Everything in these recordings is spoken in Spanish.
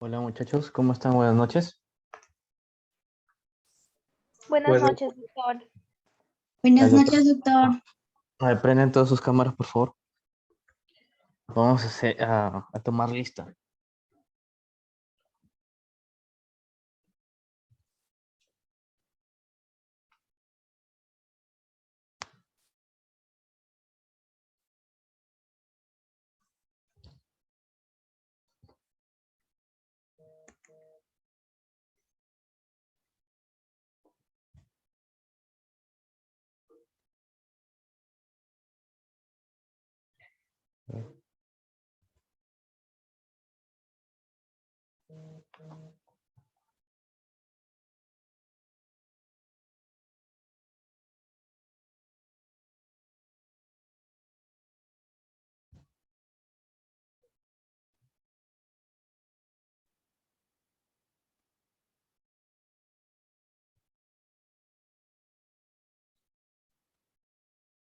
Hola muchachos, ¿cómo están? Buenas noches. Buenas Bueno, noches, doctor. Buenas Dale, noches, doctor. a ver, prenden todas sus cámaras, por favor. Vamos a tomar lista.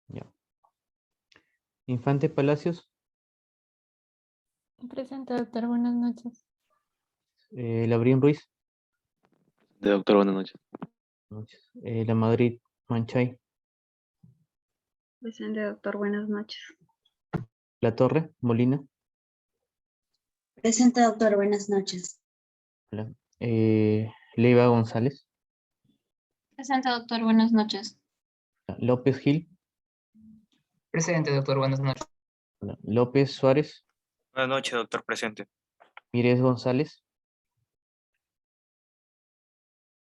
Ya. Infante Palacios, Presente, doctor. Buenas noches. Labrín Ruiz, doctor, buenas noches. noches. La Madrid Manchay, Presente, doctor. Buenas noches. La Torre Molina, Presente, doctor. Buenas noches. hola. Leiva González, Presente, doctor. Buenas noches. López Gil, Presente, doctor. Buenas noches. hola. López Suárez, Buenas noches, doctor presente. Mírez González,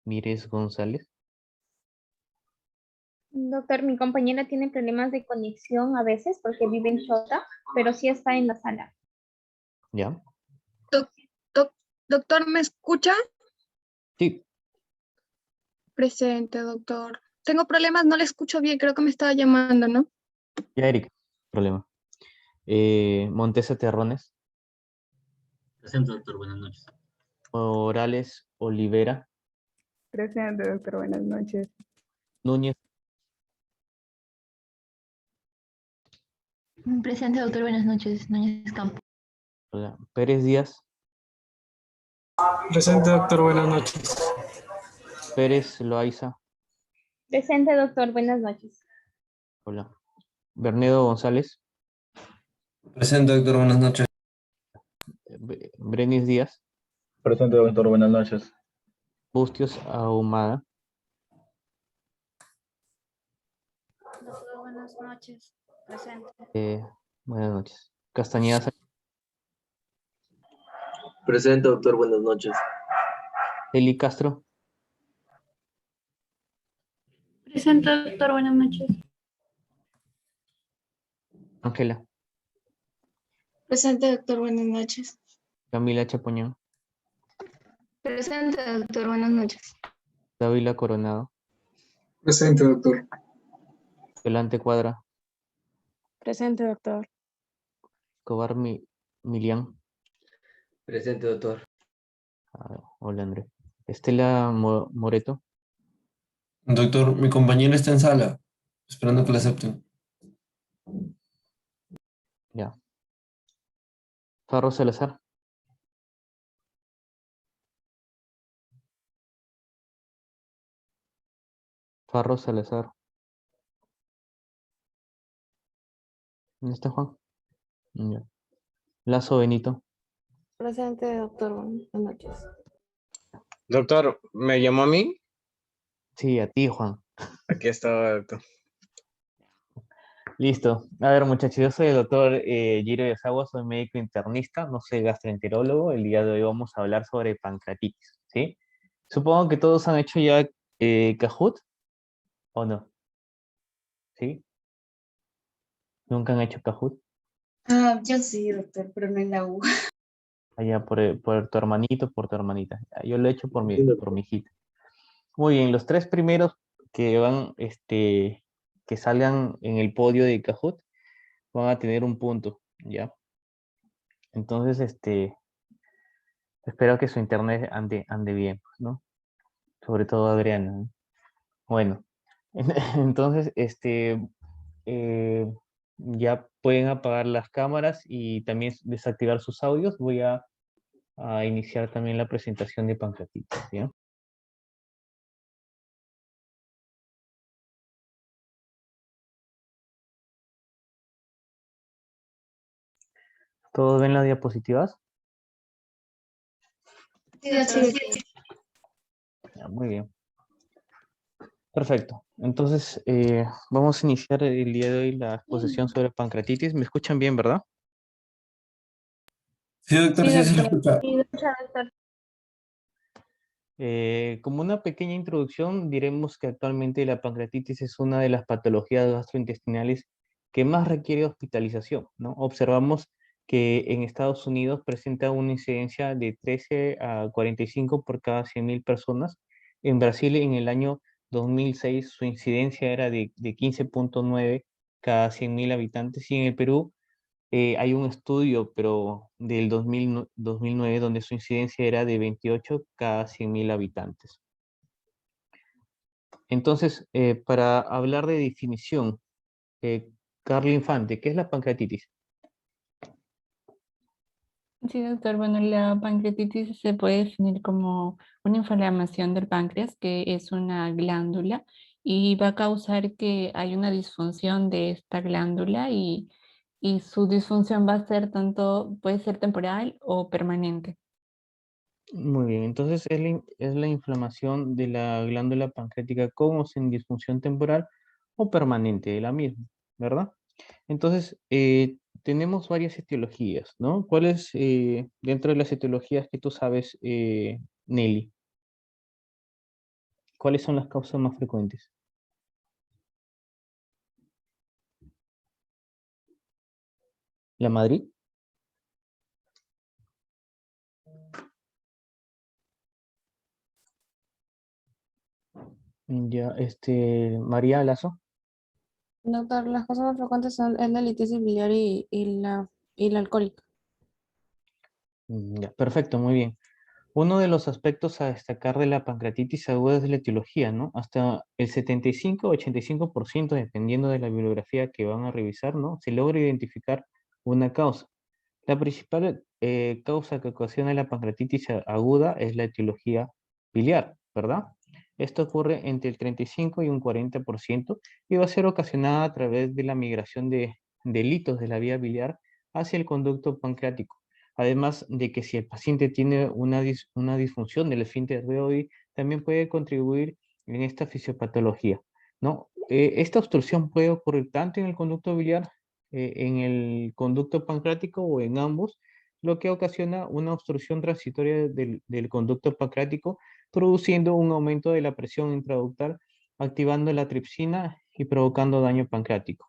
Mírez González, Doctor, mi compañera tiene problemas de conexión a veces porque vive en Chota, pero sí está en la sala. ya. Doctor, ¿me escucha? Sí, Presente, doctor. Tengo problemas, no le escucho bien, creo que me estaba llamando, ¿no? ya Erika, problema. Montesa Terrones, Presente, doctor. Buenas noches. Morales Olivera, Presente, doctor. Buenas noches. Núñez, Presente, doctor. Buenas noches. Núñez Campo. hola. Pérez Díaz, Presente, doctor, buenas noches. Pérez Loaiza, Presente, doctor. Buenas noches. hola. Bernedo González, Presente, doctor, buenas noches. Brenis Díaz, Presente, doctor. Buenas noches. Bustios Ahumada, Doctor, buenas noches. Presente. buenas noches. Castañeda, Presente, doctor, buenas noches. Eli Castro, Presente, doctor. Buenas noches. Ángela, Presente, doctor. Buenas noches. Camila Chapoñán, Presente, doctor. Buenas noches. Dávila Coronado, Presente, doctor. Yolante Cuadra, Presente, doctor. Escobar Milián, Presente, doctor. hola André. Estela Moreto, Doctor, mi compañera está en sala, esperando que la acepten. ya. Farro Salazar, Farro Salazar. ¿Dónde está Juan? Ya. Lazo Benito, Presente, doctor. Buenas noches. Doctor, ¿me llamó a mí? sí, a ti Juan. Aquí estaba, doctor. Listo. A ver, muchachos, yo soy el doctor Giro de Sagua, soy médico internista, no soy gastroenterólogo. El día de hoy vamos a hablar sobre pancreatitis, ¿sí? Supongo que todos han hecho ya Kahoot, ¿o no? ¿Sí? ¿Nunca han hecho Kahoot? Yo sí, doctor, pero no en la U. Allá por tu hermanito, por tu hermanita. Yo lo he hecho por mi hijita. Muy bien, los tres primeros que van, que salgan en el podio de Kahoot van a tener un punto, ¿ya? Entonces, espero que su internet ande bien, pues, ¿no? Sobre todo Adriana, ¿no? Bueno, entonces, ya pueden apagar las cámaras y también desactivar sus audios. Voy a a iniciar también la presentación de pancreatitis, ¿ya? ¿Todos ven las diapositivas? Sí, doctor. Ya, muy bien. Perfecto. Entonces, vamos a iniciar el día de hoy la exposición sobre pancreatitis. ¿Me escuchan bien, verdad? Sí, doctor, sí se lo escucha. Sí, doctor. Como una pequeña introducción, diremos que actualmente la pancreatitis es una de las patologías gastrointestinales que más requiere hospitalización, ¿no? Observamos que en Estados Unidos presenta una incidencia de 13 a 45 por cada 100.000 personas. En Brasil, en el año 2006, su incidencia era de 15,9 cada 100.000 habitantes, y en el Perú hay un estudio, pero del 2009, donde su incidencia era de 28 cada 100.000 habitantes. Entonces, para hablar de definición, Carla Infante, ¿qué es la pancreatitis? Sí, doctor. Bueno, la pancreatitis se puede definir como una inflamación del páncreas, que es una glándula, y va a causar que hay una disfunción de esta glándula y su disfunción va a ser tanto, puede ser temporal o permanente. Muy bien, entonces es la inflamación de la glándula pancreática con o sin disfunción temporal o permanente de la misma, ¿verdad? Entonces, tenemos varias etiologías, ¿no? ¿Cuáles, dentro de las etiologías que tú sabes, Nelly, cuáles son las causas más frecuentes? ¿La Madrid? Ya, María Lazo. Doctor, las cosas más frecuentes son es la litisis biliar y la alcohólica. Ya, perfecto, muy bien. Uno de los aspectos a destacar de la pancreatitis aguda es la etiología, ¿no? Hasta el 75-85%, dependiendo de la bibliografía que van a revisar, ¿no? Se logra identificar una causa. La principal causa que ocasiona la pancreatitis aguda es la etiología biliar, ¿verdad? Esto ocurre entre el 35 y un 40% y va a ser ocasionada a través de la migración de litos de la vía biliar hacia el conducto pancreático. Además de que si el paciente tiene una disfunción del esfínter reoide, también puede contribuir en esta fisiopatología, ¿no? Esta obstrucción puede ocurrir tanto en el conducto biliar, en el conducto pancreático o en ambos, lo que ocasiona una obstrucción transitoria del conducto pancreático, produciendo un aumento de la presión intraductal, activando la tripsina y provocando daño pancreático.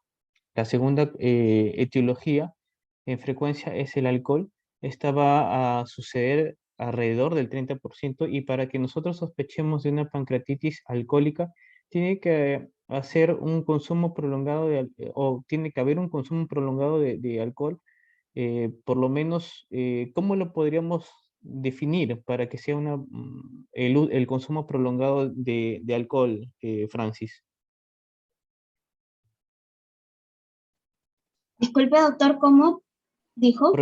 La segunda etiología en frecuencia es el alcohol. Esta va a suceder alrededor del 30%, y para que nosotros sospechemos de una pancreatitis alcohólica, tiene que hacer un consumo prolongado o tiene que haber un consumo prolongado de alcohol. Por lo menos, ¿cómo lo podríamos definir para que sea el consumo prolongado de alcohol, Francis? Disculpe, doctor, ¿cómo dijo? Por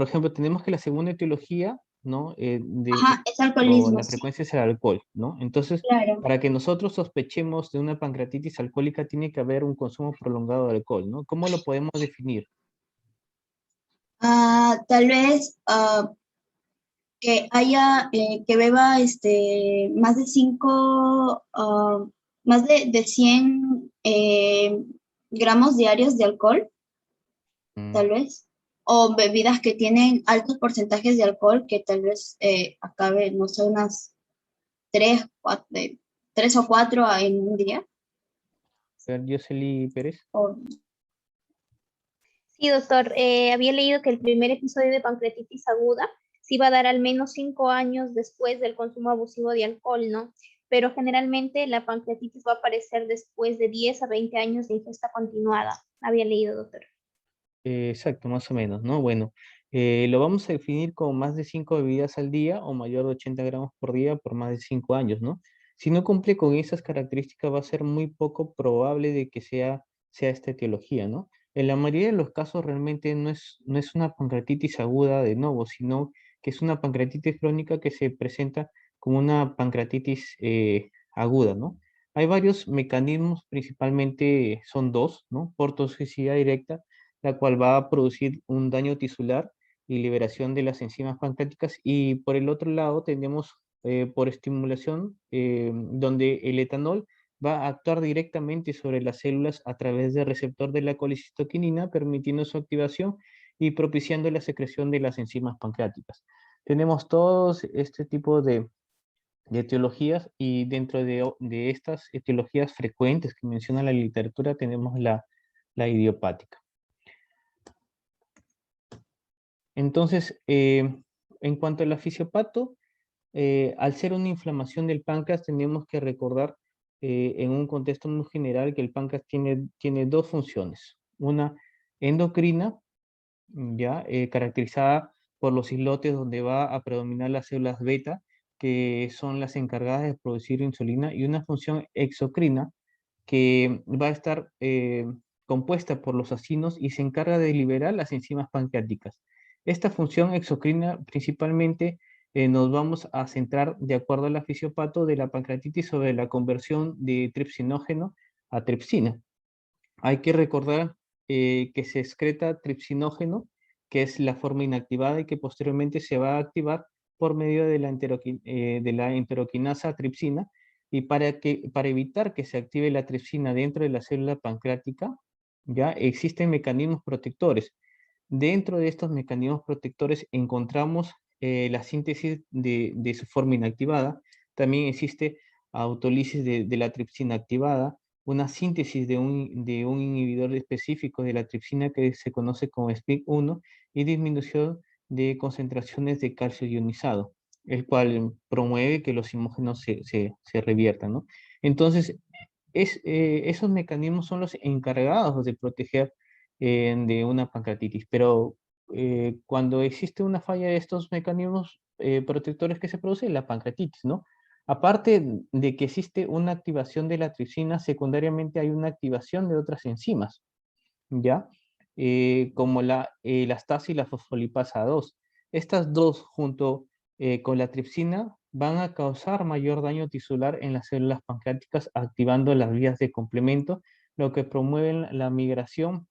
ejemplo, tenemos que la segunda etiología, ¿no? Ajá, es O alcoholismo, la sí, frecuencia es el alcohol, ¿no? Entonces, claro. para que nosotros sospechemos de una pancreatitis alcohólica, tiene que haber un consumo prolongado de alcohol, ¿no? ¿Cómo lo podemos definir? Tal vez que haya, que beba más de 5, más de 100 gramos diarios de alcohol, Mm, tal vez. O bebidas que tienen altos porcentajes de alcohol, que tal vez acabe, no sé, unas 3 o 4 en un día. Yoseli Pérez. O- Sí, doctor. Había leído que el primer episodio de pancreatitis aguda se iba a dar al menos 5 años después del consumo abusivo de alcohol, ¿no? Pero generalmente la pancreatitis va a aparecer después de 10 a 20 años de ingesta continuada. Había leído, doctor. Exacto, más o menos, ¿no? Bueno, lo vamos a definir como más de 5 bebidas al día o mayor de 80 gramos por día por más de 5 años, ¿no? Si no cumple con esas características, va a ser muy poco probable de que sea esta etiología, ¿no? En la mayoría de los casos realmente no es una pancreatitis aguda de nuevo, sino que es una pancreatitis crónica que se presenta como una pancreatitis aguda, ¿no? Hay varios mecanismos, principalmente son dos, ¿no? Por toxicidad directa, la cual va a producir un daño tisular y liberación de las enzimas pancreáticas, y por el otro lado tenemos por estimulación, donde el etanol va a actuar directamente sobre las células a través del receptor de la colicistoquinina, permitiendo su activación y propiciando la secreción de las enzimas pancreáticas. Tenemos todos este tipo de etiologías, y dentro de estas etiologías frecuentes que menciona la literatura tenemos la idiopática. Entonces, en cuanto a la fisiopato, al ser una inflamación del páncreas, tenemos que recordar en un contexto muy general que el páncreas tiene dos funciones. Una endocrina, ya caracterizada por los islotes donde va a predominar las células beta, que son las encargadas de producir insulina, y una función exocrina, que va a estar compuesta por los acinos y se encarga de liberar las enzimas pancreáticas. Esta función exocrina principalmente nos vamos a centrar, de acuerdo a la fisiopato de la pancreatitis, sobre la conversión de tripsinógeno a tripsina. Hay que recordar que se excreta tripsinógeno, que es la forma inactivada y que posteriormente se va a activar por medio de la enteroquinasa tripsina, y para evitar que se active la tripsina dentro de la célula pancreática, ya existen mecanismos protectores. Dentro de estos mecanismos protectores encontramos la síntesis de su forma inactivada. También existe autólisis de la tripsina activada, una síntesis de un inhibidor específico de la tripsina que se conoce como SPIC1, y disminución de concentraciones de calcio ionizado, el cual promueve que los hemógenos se reviertan, ¿no? Entonces, esos mecanismos son los encargados de proteger de una pancreatitis, pero cuando existe una falla de estos mecanismos protectores que se produce, la pancreatitis, ¿no? Aparte de que existe una activación de la tripsina, secundariamente hay una activación de otras enzimas, ¿ya? Como la elastasa y la fosfolipasa 2. Estas dos, junto con la tripsina, van a causar mayor daño tisular en las células pancreáticas, activando las vías de complemento, lo que promueve la migración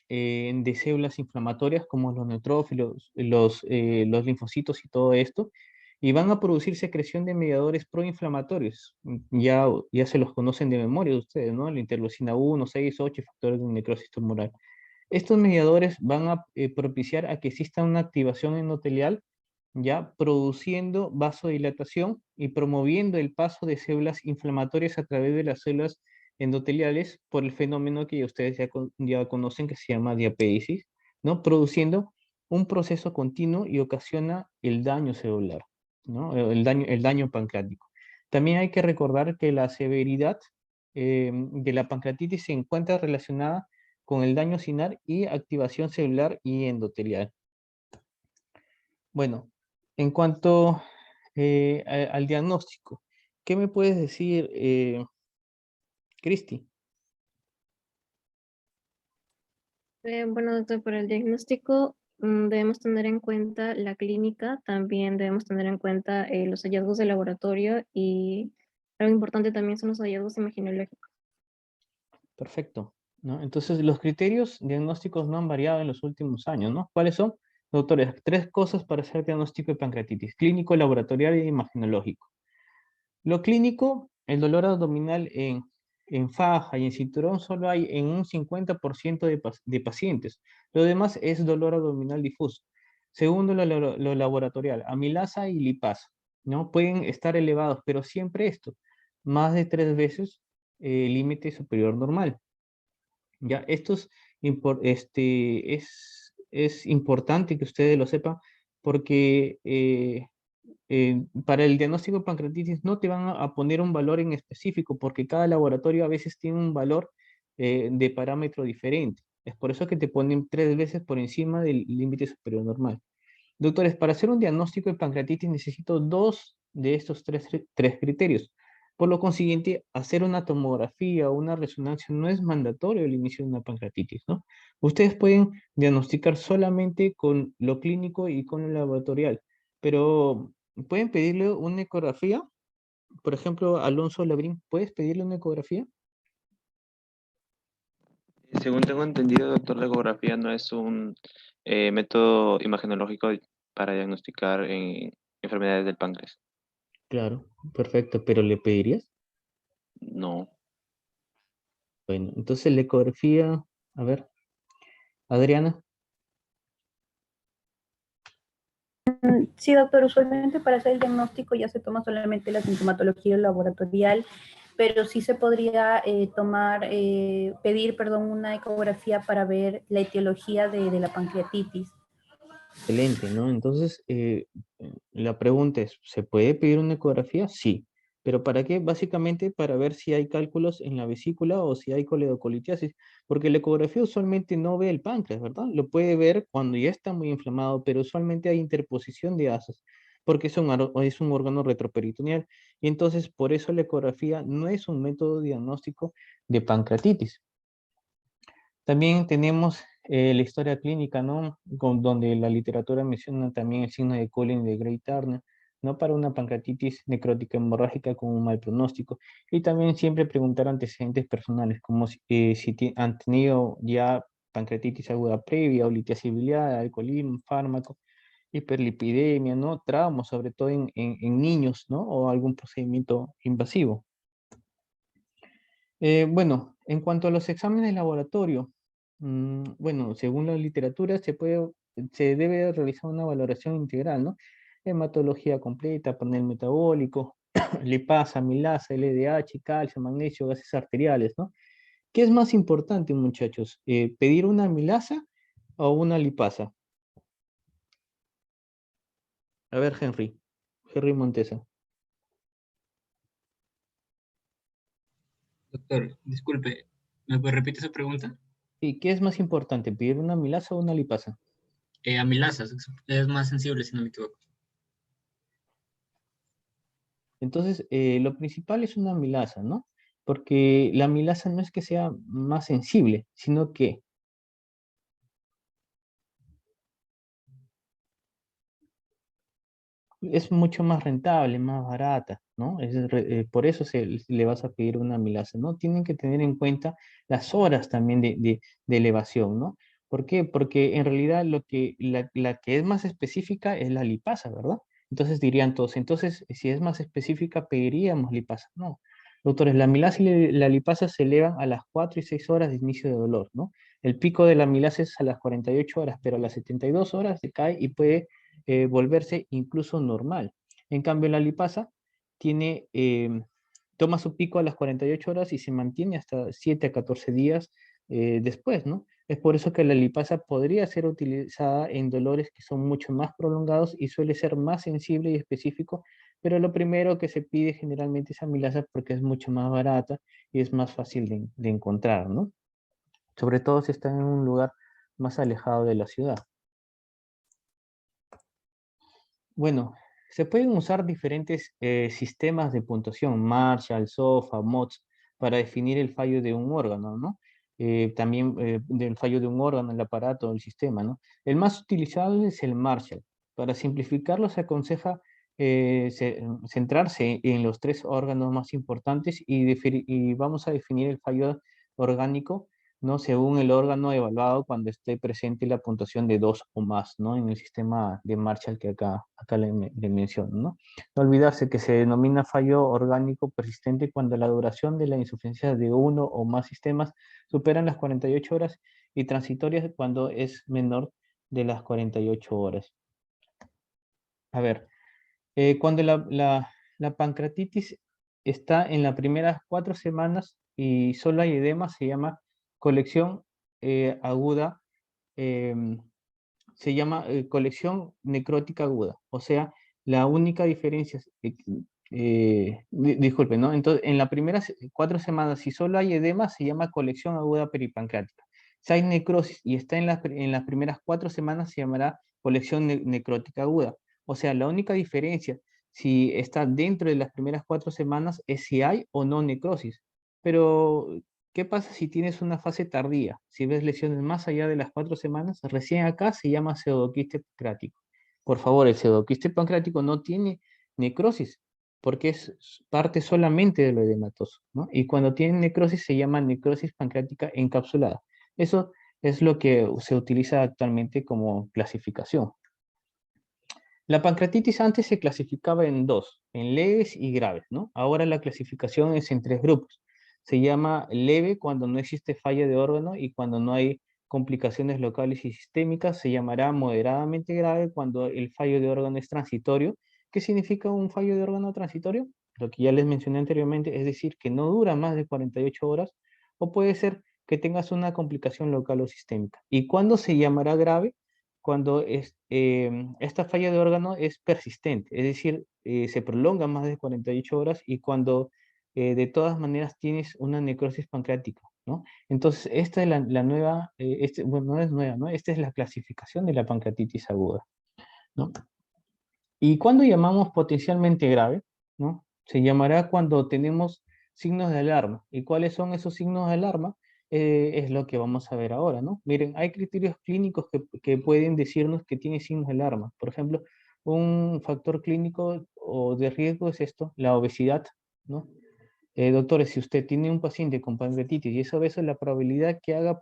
de células inflamatorias como los neutrófilos, los linfocitos y todo esto, y van a producir secreción de mediadores proinflamatorios. Ya se los conocen de memoria de ustedes, ¿no? La interleucina 1, 6, 8 y factores de necrosis tumoral. Estos mediadores van a propiciar a que exista una activación endotelial, ya produciendo vasodilatación y promoviendo el paso de células inflamatorias a través de las células endoteliales por el fenómeno que ustedes ya conocen, que se llama diapédisis, ¿no? Produciendo un proceso continuo y ocasiona el daño celular, ¿no? El daño pancreático. También hay que recordar que la severidad de la pancreatitis se encuentra relacionada con el daño sinar y activación celular y endotelial. Bueno, en cuanto al diagnóstico, ¿qué me puedes decir, Cristi? Bueno, doctor, para el diagnóstico debemos tener en cuenta la clínica, también debemos tener en cuenta los hallazgos de laboratorio, y algo importante también son los hallazgos imaginológicos. Perfecto, ¿no? Entonces, los criterios diagnósticos no han variado en los últimos años, ¿no? ¿Cuáles son? Doctores, 3 cosas para hacer diagnóstico de pancreatitis: clínico, laboratorial e imaginológico. Lo clínico, el dolor abdominal en faja y en cinturón solo hay en un 50% de pacientes. Lo demás es dolor abdominal difuso. Segundo, lo laboratorial, amilasa y lipasa, ¿no? Pueden estar elevados, pero siempre esto, más de 3 veces el límite superior normal. Ya, esto es importante que ustedes lo sepan, porque para el diagnóstico de pancreatitis no te van a poner un valor en específico, porque cada laboratorio a veces tiene un valor de parámetro diferente. Es por eso que te ponen 3 veces por encima del límite superior normal. Doctores, para hacer un diagnóstico de pancreatitis necesito 2 de estos tres criterios. Por lo consiguiente, hacer una tomografía o una resonancia no es mandatorio al inicio de una pancreatitis, ¿no? Ustedes pueden diagnosticar solamente con lo clínico y con lo laboratorial, pero pueden pedirle una ecografía. Por ejemplo, Alonso Labrín, ¿puedes pedirle una ecografía? Según tengo entendido, doctor, la ecografía no es un método imagenológico para diagnosticar enfermedades del páncreas. Claro, perfecto, pero ¿le pedirías? No. Bueno, entonces la ecografía, a ver, Adriana. Sí, doctor, usualmente para hacer el diagnóstico ya se toma solamente la sintomatología laboratorial, pero sí se podría pedir, una ecografía para ver la etiología de la pancreatitis. Excelente, ¿no? Entonces, la pregunta es, ¿se puede pedir una ecografía? Sí. ¿Pero para qué? Básicamente para ver si hay cálculos en la vesícula o si hay coledocolitiasis, porque la ecografía usualmente no ve el páncreas, ¿verdad? Lo puede ver cuando ya está muy inflamado, pero usualmente hay interposición de asas, porque es un órgano retroperitoneal. Y entonces, por eso la ecografía no es un método diagnóstico de pancreatitis. También tenemos la historia clínica, ¿no? Donde la literatura menciona también el signo de Collins de Gray-Turner, ¿no? Para una pancreatitis necrótica hemorrágica con un mal pronóstico. Y también siempre preguntar antecedentes personales, como si han tenido ya pancreatitis aguda previa, o litiasis biliar, alcoholismo, fármaco, hiperlipidemia, ¿no? Traumas, sobre todo en niños, ¿no? O algún procedimiento invasivo. Bueno, en cuanto a los exámenes de laboratorio, bueno, según la literatura se debe realizar una valoración integral, ¿no? Hematología completa, panel metabólico, lipasa, amilasa, LDH, calcio, magnesio, gases arteriales, ¿no? ¿Qué es más importante, muchachos? ¿Pedir una amilasa o una lipasa? A ver, Henry Montesa. Doctor, disculpe, ¿me puede repetir su pregunta? ¿Y qué es más importante, pedir una amilasa o una lipasa? Amilasas, es más sensible si no me equivoco. Entonces, lo principal es una amilasa, ¿no? Porque la amilasa no es que sea más sensible, sino que es mucho más rentable, más barata, ¿no? Por eso le vas a pedir una amilasa, ¿no? Tienen que tener en cuenta las horas también de elevación, ¿no? ¿Por qué? Porque en realidad la que es más específica es la lipasa, ¿verdad? Entonces dirían todos, entonces si es más específica pediríamos lipasa. No, doctores, la amilasa y la lipasa se elevan a las 4 y 6 horas de inicio de dolor, ¿no? El pico de la amilasa es a las 48 horas, pero a las 72 horas se cae y puede volverse incluso normal. En cambio, la lipasa toma su pico a las 48 horas y se mantiene hasta 7 a 14 días después, ¿no? Es por eso que la lipasa podría ser utilizada en dolores que son mucho más prolongados y suele ser más sensible y específico, pero lo primero que se pide generalmente es amilasa porque es mucho más barata y es más fácil de encontrar, ¿no? Sobre todo si está en un lugar más alejado de la ciudad. Bueno, se pueden usar diferentes sistemas de puntuación, Marshall, SOFA, MODS, para definir el fallo de un órgano, ¿no? También del fallo de un órgano, el aparato, el sistema, ¿no? El más utilizado es el Marshall. Para simplificarlo, se aconseja centrarse en los 3 órganos más importantes y vamos a definir el fallo orgánico, ¿no? Según el órgano evaluado cuando esté presente la puntuación de 2 o más, ¿no? En el sistema de Marshall que acá le menciono, ¿no? No olvidarse que se denomina fallo orgánico persistente cuando la duración de la insuficiencia de uno o más sistemas superan las 48 horas y transitorias cuando es menor de las 48 horas. A ver, cuando la pancreatitis está en las primeras 4 semanas y solo hay edema, se llama colección aguda, se llama colección necrótica aguda. O sea, la única diferencia disculpen, ¿no? Entonces, en las primeras 4 semanas, si solo hay edema, se llama colección aguda peripancreática. Si hay necrosis y está en las primeras 4 semanas, se llamará colección necrótica aguda. O sea, la única diferencia, si está dentro de las primeras 4 semanas, es si hay o no necrosis. Pero, ¿qué pasa si tienes una fase tardía? Si ves lesiones más allá de las 4 semanas, recién acá se llama pseudoquiste pancreático. Por favor, el pseudoquiste pancreático no tiene necrosis, porque es parte solamente de lo edematoso, ¿no? Y cuando tiene necrosis se llama necrosis pancreática encapsulada. Eso es lo que se utiliza actualmente como clasificación. La pancreatitis antes se clasificaba en dos, en leves y graves, ¿no? Ahora la clasificación es en 3 grupos. Se llama leve cuando no existe falla de órgano y cuando no hay complicaciones locales y sistémicas. Se llamará moderadamente grave cuando el fallo de órgano es transitorio. ¿Qué significa un fallo de órgano transitorio? Lo que ya les mencioné anteriormente, es decir, que no dura más de 48 horas o puede ser que tengas una complicación local o sistémica. ¿Y cuándo se llamará grave? Cuando esta falla de órgano es persistente, es decir, se prolonga más de 48 horas y cuando de todas maneras tienes una necrosis pancreática, ¿no? Entonces, esta es la nueva, bueno, no es nueva, ¿no? Esta es la clasificación de la pancreatitis aguda, ¿no? ¿Y cuándo llamamos potencialmente grave? ¿No? Se llamará cuando tenemos signos de alarma. ¿Y cuáles son esos signos de alarma? Es lo que vamos a ver ahora, ¿no? Miren, hay criterios clínicos que pueden decirnos que tiene signos de alarma. Por ejemplo, un factor clínico o de riesgo es esto, la obesidad, ¿no? Doctores, si usted tiene un paciente con pancreatitis y es obeso, la probabilidad que haga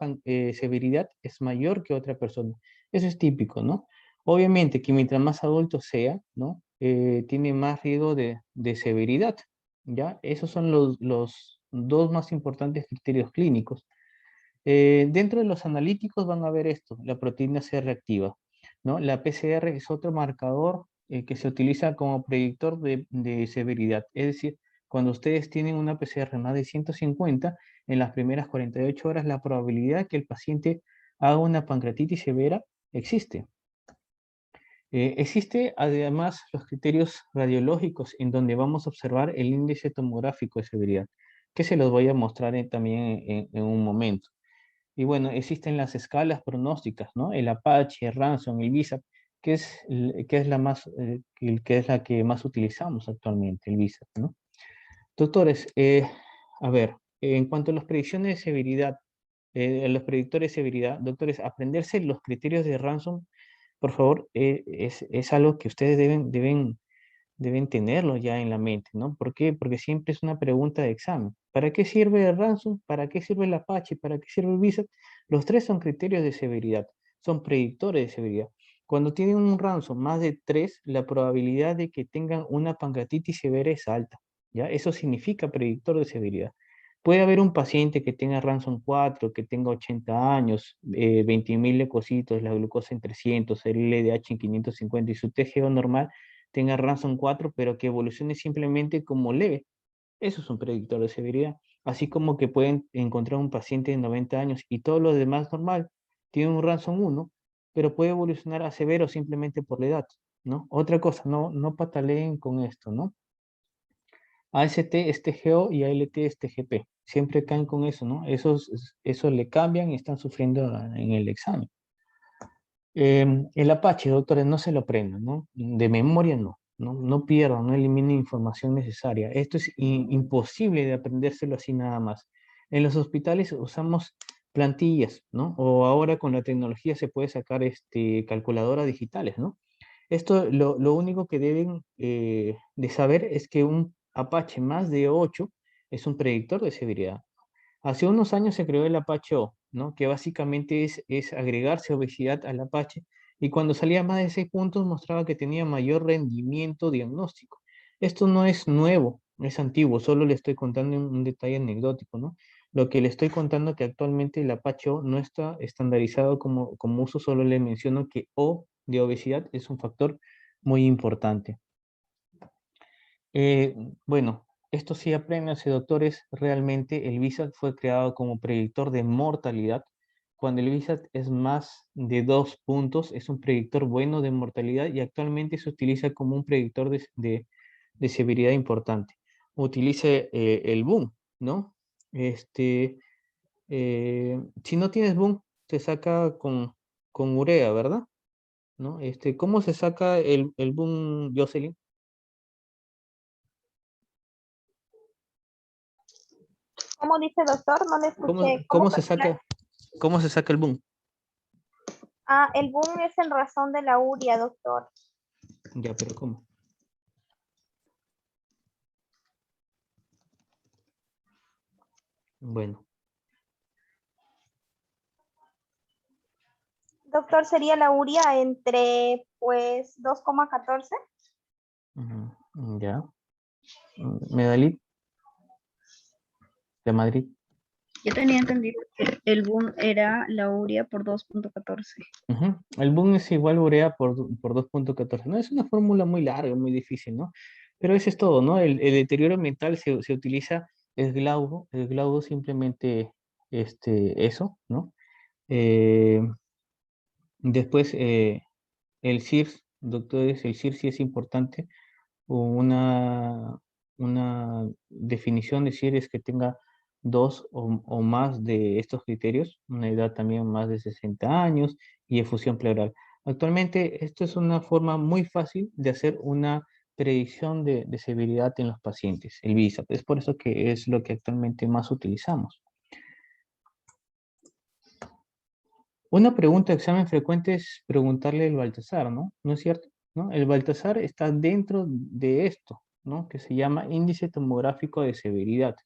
severidad es mayor que otra persona. Eso es típico, ¿no? Obviamente que mientras más adulto sea, ¿no? Tiene más riesgo de severidad, ¿ya? Esos son los dos más importantes criterios clínicos. Dentro de los analíticos van a ver esto, la proteína C reactiva, ¿no? La PCR es otro marcador que se utiliza como predictor de severidad. Es decir, cuando ustedes tienen una PCR más de 150, en las primeras 48 horas la probabilidad que el paciente haga una pancreatitis severa existe. Existe además los criterios radiológicos en donde vamos a observar el índice tomográfico de severidad, que se los voy a mostrar también en un momento. Y bueno, existen las escalas pronósticas, ¿no? El Apache, el Ransom, el VISAP, que es la que más utilizamos actualmente, el VISAP, ¿no? Doctores, a ver, en cuanto a las predicciones de severidad, los predictores de severidad, doctores, aprenderse los criterios de Ransom, por favor, es algo que ustedes deben tenerlo ya en la mente, ¿no? ¿Por qué? Porque siempre es una pregunta de examen. ¿Para qué sirve el Ransom? ¿Para qué sirve el Apache? ¿Para qué sirve el VISAP? Los tres son criterios de severidad, son predictores de severidad. Cuando tienen un Ransom más de 3, la probabilidad de que tengan una pancreatitis severa es alta, ¿ya? Eso significa predictor de severidad. Puede haber un paciente que tenga Ransom 4, que tenga 80 años, 20.000 leucocitos, la glucosa en 300, el LDH en 550 y su TGO normal tenga Ransom 4, pero que evolucione simplemente como leve. Eso es un predictor de severidad. Así como que pueden encontrar un paciente de 90 años y todo lo demás normal, tiene un Ransom 1, pero puede evolucionar a severo simplemente por la edad, ¿no? Otra cosa, no pataleen con esto, ¿no? AST es TGO y ALT es TGP. Siempre caen con eso, ¿no? Eso le cambian y están sufriendo en el examen. El Apache, doctores, no se lo aprendan, ¿no? De memoria no pierdan, no eliminen información necesaria. Esto es imposible de aprendérselo así nada más. En los hospitales usamos plantillas, ¿no? O ahora con la tecnología se puede sacar calculadoras digitales, ¿no? Esto, lo único que deben de saber es que un Apache más de 8 es un predictor de severidad. Hace unos años se creó el Apache O, ¿no? Que básicamente es agregarse obesidad al Apache y cuando salía más de 6 puntos mostraba que tenía mayor rendimiento diagnóstico. Esto no es nuevo, es antiguo, solo le estoy contando un detalle anecdótico, ¿no? Lo que le estoy contando es que actualmente el Apache O no está estandarizado como uso, solo le menciono que O de obesidad es un factor muy importante. Bueno, esto sí apréndanse, doctores, realmente el VISAT fue creado como predictor de mortalidad. Cuando el VISAT es más de 2 puntos, es un predictor bueno de mortalidad y actualmente se utiliza como un predictor de severidad importante. Utilice el boom, ¿no? Si no tienes boom, se saca con urea, ¿verdad? ¿No? ¿Cómo se saca el boom, Jocelyn? ¿Cómo dice, doctor? No le escuché. ¿Cómo se saca el boom? Ah, el boom es en razón de la urea, doctor. Ya, pero ¿cómo? Bueno. Doctor, ¿sería la urea entre, pues, 2,14? Ya. Medalit de Madrid. Yo tenía entendido que el boom era la urea por 2.14. El boom es igual urea por 2.14. No, es una fórmula muy larga, muy difícil, ¿no? Pero eso es todo, ¿no? El deterioro ambiental se utiliza el glaudo simplemente eso, ¿no? Después, el CIRS, doctores, el CIRS sí es importante. Una definición de CIRS es que tenga dos o más de estos criterios, una edad también más de 60 años y efusión pleural. Actualmente, esto es una forma muy fácil de hacer una predicción de severidad en los pacientes, el BISAP. Es por eso que es lo que actualmente más utilizamos. Una pregunta de examen frecuente es preguntarle el Baltasar, ¿no? ¿No es cierto? ¿No? El Baltasar está dentro de esto, ¿no? Que se llama índice tomográfico de severidad.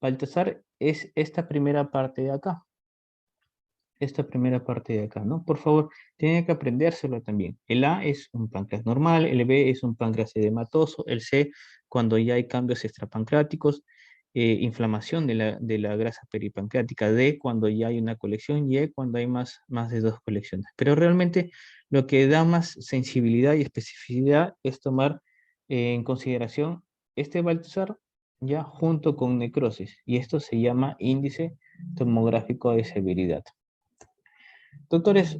Baltasar es esta primera parte de acá. Esta primera parte de acá, ¿no? Por favor, tiene que aprendérselo también. El A es un páncreas normal, el B es un páncreas edematoso, el C cuando ya hay cambios extrapancreáticos, inflamación de la grasa peripancreática, D cuando ya hay una colección, Y cuando hay más de 2 colecciones. Pero realmente lo que da más sensibilidad y especificidad es tomar en consideración este Baltasar ya junto con necrosis, y esto se llama índice tomográfico de severidad. Doctores,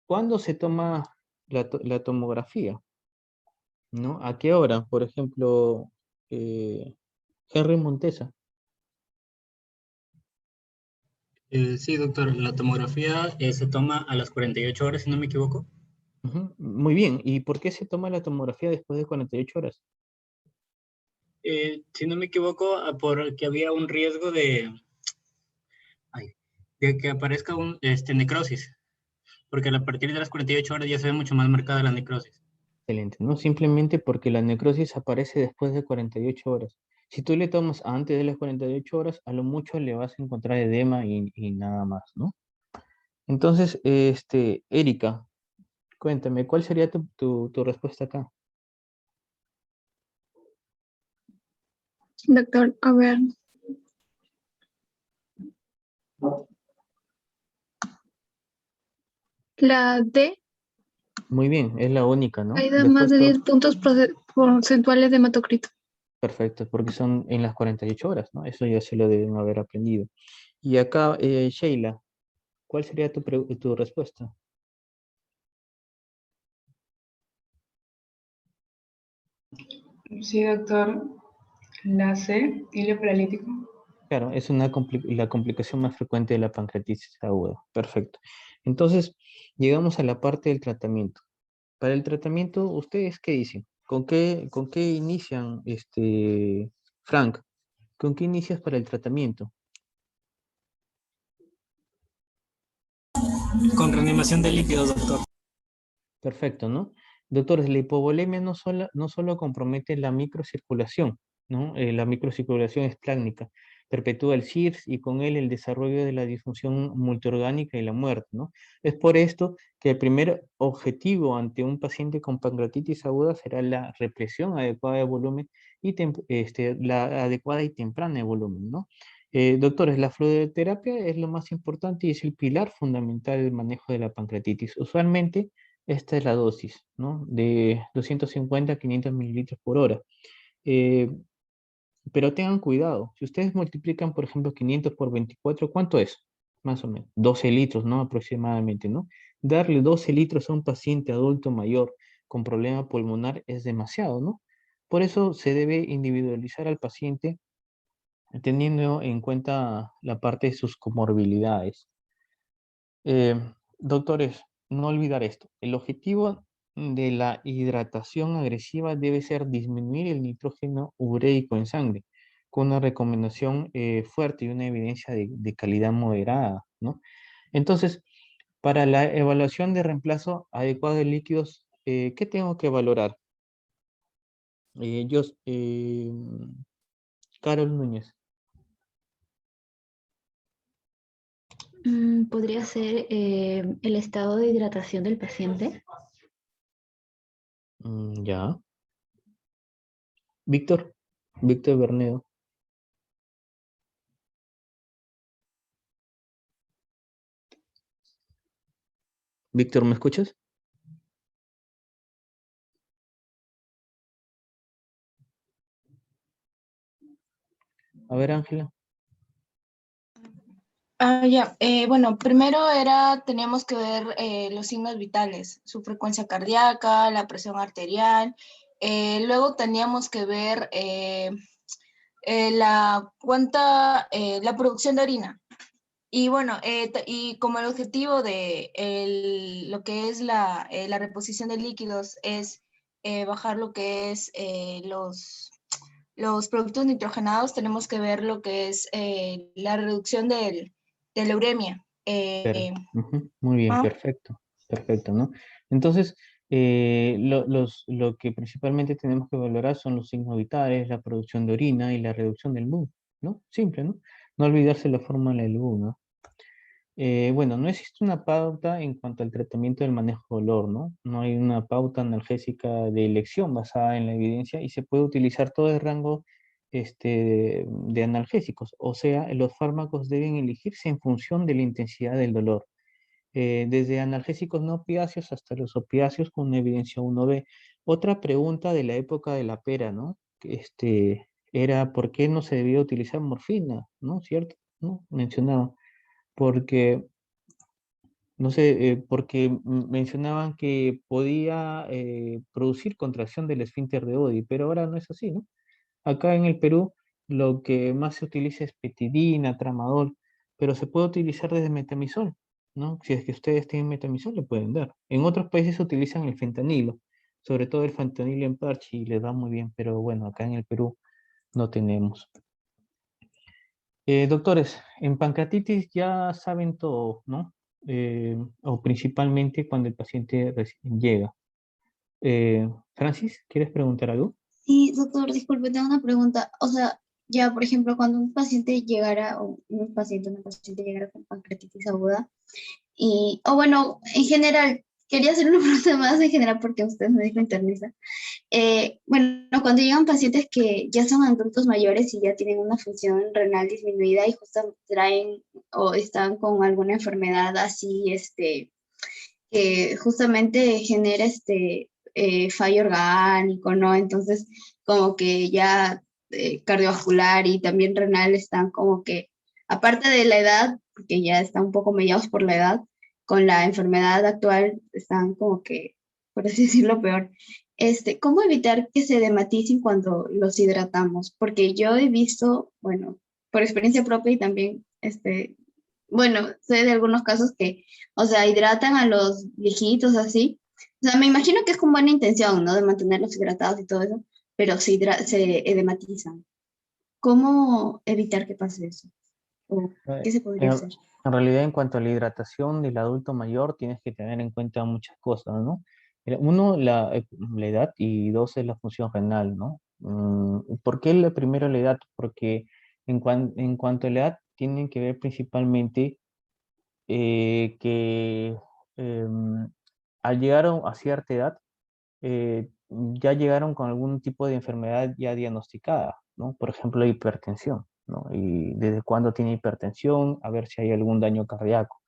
¿cuándo se toma la tomografía? ¿No? ¿A qué hora? Por ejemplo, Henry Montesa. Sí, doctor, la tomografía se toma a las 48 horas, si no me equivoco. Muy bien, ¿y por qué se toma la tomografía después de 48 horas? Si no me equivoco, porque había un riesgo de que aparezca necrosis, porque a partir de las 48 horas ya se ve mucho más marcada la necrosis. Excelente, ¿no? Simplemente porque la necrosis aparece después de 48 horas. Si tú le tomas antes de las 48 horas, a lo mucho le vas a encontrar edema y nada más, ¿no? Entonces, Erika, cuéntame, ¿cuál sería tu respuesta acá? Doctor, a ver. La D. Muy bien, es la única, ¿no? Hay de más de 10 puntos porcentuales de hematocrito. Perfecto, porque son en las 48 horas, ¿no? Eso ya se lo deben haber aprendido. Y acá, Sheila, ¿cuál sería tu respuesta? Sí, doctor. La C, hilo paralítico. Claro, es la complicación más frecuente de la pancreatitis aguda. Perfecto. Entonces, llegamos a la parte del tratamiento. Para el tratamiento, ¿ustedes qué dicen? ¿Con qué inician, Frank? ¿Con qué inicias para el tratamiento? Con reanimación de líquidos, doctor. Perfecto, ¿no? Doctores, la hipovolemia no solo compromete la microcirculación, ¿no? La microcirculación esplácnica, perpetúa el CIRS y con él el desarrollo de la disfunción multiorgánica y la muerte, ¿no? Es por esto que el primer objetivo ante un paciente con pancreatitis aguda será la represión adecuada de volumen y la adecuada y temprana de volumen, ¿no? Doctores, la fluidoterapia es lo más importante y es el pilar fundamental del manejo de la pancreatitis. Usualmente, esta es la dosis, ¿no? De 250 a 500 mililitros por hora. Pero tengan cuidado. Si ustedes multiplican, por ejemplo, 500 por 24, ¿cuánto es? Más o menos. 12 litros, ¿no? Aproximadamente, ¿no? Darle 12 litros a un paciente adulto mayor con problema pulmonar es demasiado, ¿no? Por eso se debe individualizar al paciente teniendo en cuenta la parte de sus comorbilidades. Doctores, no olvidar esto. El objetivo de la hidratación agresiva debe ser disminuir el nitrógeno ureico en sangre. con una recomendación fuerte y una evidencia de calidad moderada, ¿no? Entonces, para la evaluación de reemplazo adecuado de líquidos, ¿qué tengo que valorar? Yo, Carol Núñez. Podría ser el estado de hidratación del paciente. Ya. Víctor Bernedo. Víctor, ¿me escuchas? A ver, Ángela. Ya, bueno, primero teníamos que ver los signos vitales, su frecuencia cardíaca, la presión arterial, luego teníamos que ver la producción de orina. Y bueno, y como el objetivo de lo que es la reposición de líquidos es bajar lo que es los productos nitrogenados, tenemos que ver lo que es la reducción de la uremia. Muy bien, perfecto, ¿no? Entonces, lo que principalmente tenemos que valorar son los signos vitales, la producción de orina y la reducción del BU, ¿no? Simple, ¿no? No olvidarse la fórmula del BU, ¿no? Bueno, no existe una pauta en cuanto al tratamiento del manejo de dolor, ¿no? No hay una pauta analgésica de elección basada en la evidencia y se puede utilizar todo el rango de analgésicos, o sea, los fármacos deben elegirse en función de la intensidad del dolor, desde analgésicos no opiáceos hasta los opiáceos con una evidencia 1B. Otra pregunta de la época de la pera, ¿no? Era ¿por qué no se debía utilizar morfina? ¿No? ¿Cierto? ¿No? Mencionaba. Porque, no sé, porque mencionaban que podía producir contracción del esfínter de Oddi, pero ahora no es así, ¿no? Acá en el Perú lo que más se utiliza es petidina, tramadol, pero se puede utilizar desde metamizol, ¿no? Si es que ustedes tienen metamizol, le pueden dar. En otros países utilizan el fentanilo, sobre todo el fentanilo en parche, y les va muy bien, pero bueno, acá en el Perú no tenemos. Doctores, en pancreatitis ya saben todo, ¿no? O principalmente cuando el paciente recién llega. Francis, ¿quieres preguntar algo? Sí, doctor, disculpe, tengo una pregunta. O sea, ya, por ejemplo, cuando un paciente llegara, o una paciente llegara con pancreatitis aguda, o bueno, en general, quería hacer una pregunta más en general porque usted me dijo internista. Bueno, cuando llegan pacientes que ya son adultos mayores y ya tienen una función renal disminuida y justo traen o están con alguna enfermedad así, que justamente genera fallo orgánico, ¿no? Entonces, como que ya cardiovascular y también renal están como que, aparte de la edad, porque ya están un poco mediados por la edad, con la enfermedad actual están como que, por así decirlo, peor. ¿Cómo evitar que se dematicen cuando los hidratamos? Porque yo he visto, bueno, por experiencia propia y también, bueno, sé de algunos casos que, o sea, hidratan a los viejitos así. O sea, me imagino que es con buena intención, ¿no? De mantenerlos hidratados y todo eso, pero se edematizan. ¿Cómo evitar que pase eso? ¿O qué se podría hacer? En realidad, en cuanto a la hidratación del adulto mayor, tienes que tener en cuenta muchas cosas, ¿no? Uno, la edad, y dos, es la función renal, ¿no? ¿Por qué primero la edad? Porque en cuanto a la edad, tienen que ver principalmente que al llegar a cierta edad, ya llegaron con algún tipo de enfermedad ya diagnosticada, ¿no? Por ejemplo, la hipertensión, ¿no? Y desde cuándo tiene hipertensión, a ver si hay algún daño cardíaco,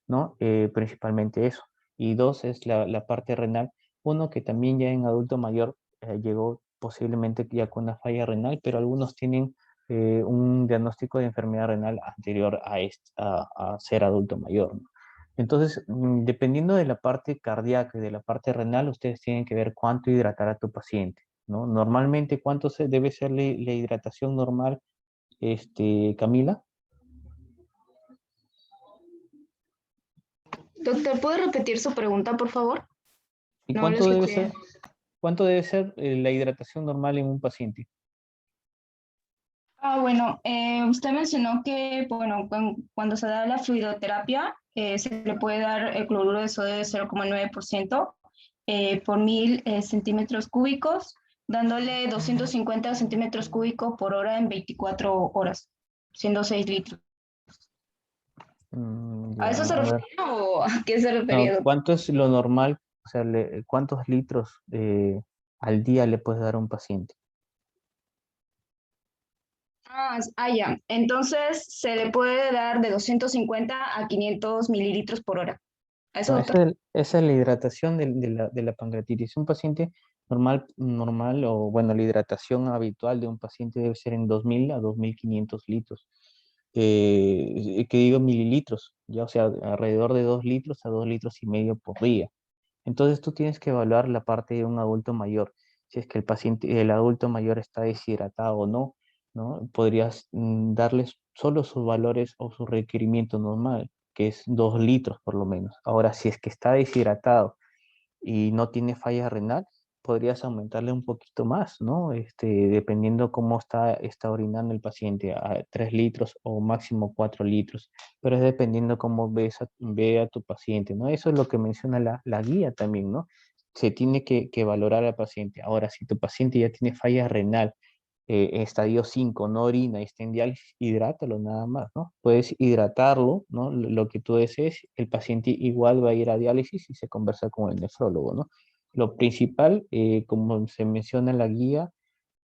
¿no? Principalmente eso. Y dos es la parte renal. Uno que también ya en adulto mayor llegó posiblemente ya con una falla renal, pero algunos tienen un diagnóstico de enfermedad renal anterior a ser adulto mayor, ¿no? Entonces, dependiendo de la parte cardíaca y de la parte renal, ustedes tienen que ver cuánto hidratar a tu paciente, ¿no? Normalmente, ¿cuánto debe ser la hidratación normal, Camila? Doctor, ¿puede repetir su pregunta, por favor? ¿Y No lo escuché. cuánto debe ser la hidratación normal en un paciente? Bueno, usted mencionó que, bueno, cuando se da la fluidoterapia, se le puede dar el cloruro de sodio de 0,9% por 1000 centímetros cúbicos, dándole 250 centímetros cúbicos por hora en 24 horas, siendo 6 litros. ¿A eso se a ver. refiere o a qué se No, refería? ¿cuánto es lo normal? O sea, ¿cuántos litros al día le puedes dar a un paciente? Ya. Entonces, se le puede dar de 250 a 500 mililitros por hora. ¿A eso, No, doctor? esa es la hidratación de la pancreatitis. Un paciente normal, o bueno, la hidratación habitual de un paciente debe ser en 2000 a 2500 litros. Que digo mililitros, ya, o sea, alrededor de 2 litros a 2 litros y medio por día. Entonces tú tienes que evaluar la parte de un adulto mayor. Si es que el adulto mayor está deshidratado o no, ¿no? Podrías darles solo sus valores o su requerimiento normal, que es 2 litros por lo menos. Ahora, si es que está deshidratado y no tiene falla renal, podrías aumentarle un poquito más, ¿no? Dependiendo cómo está orinando el paciente, a 3 litros o máximo 4 litros, pero es dependiendo cómo ve a tu paciente, ¿no? Eso es lo que menciona la guía también, ¿no? Se tiene que valorar al paciente. Ahora, si tu paciente ya tiene falla renal, estadio 5, no orina y está en diálisis, hidrátalo nada más, ¿no? Puedes hidratarlo, ¿no? Lo que tú desees, el paciente igual va a ir a diálisis y se conversa con el nefrólogo, ¿no? Lo principal, como se menciona en la guía,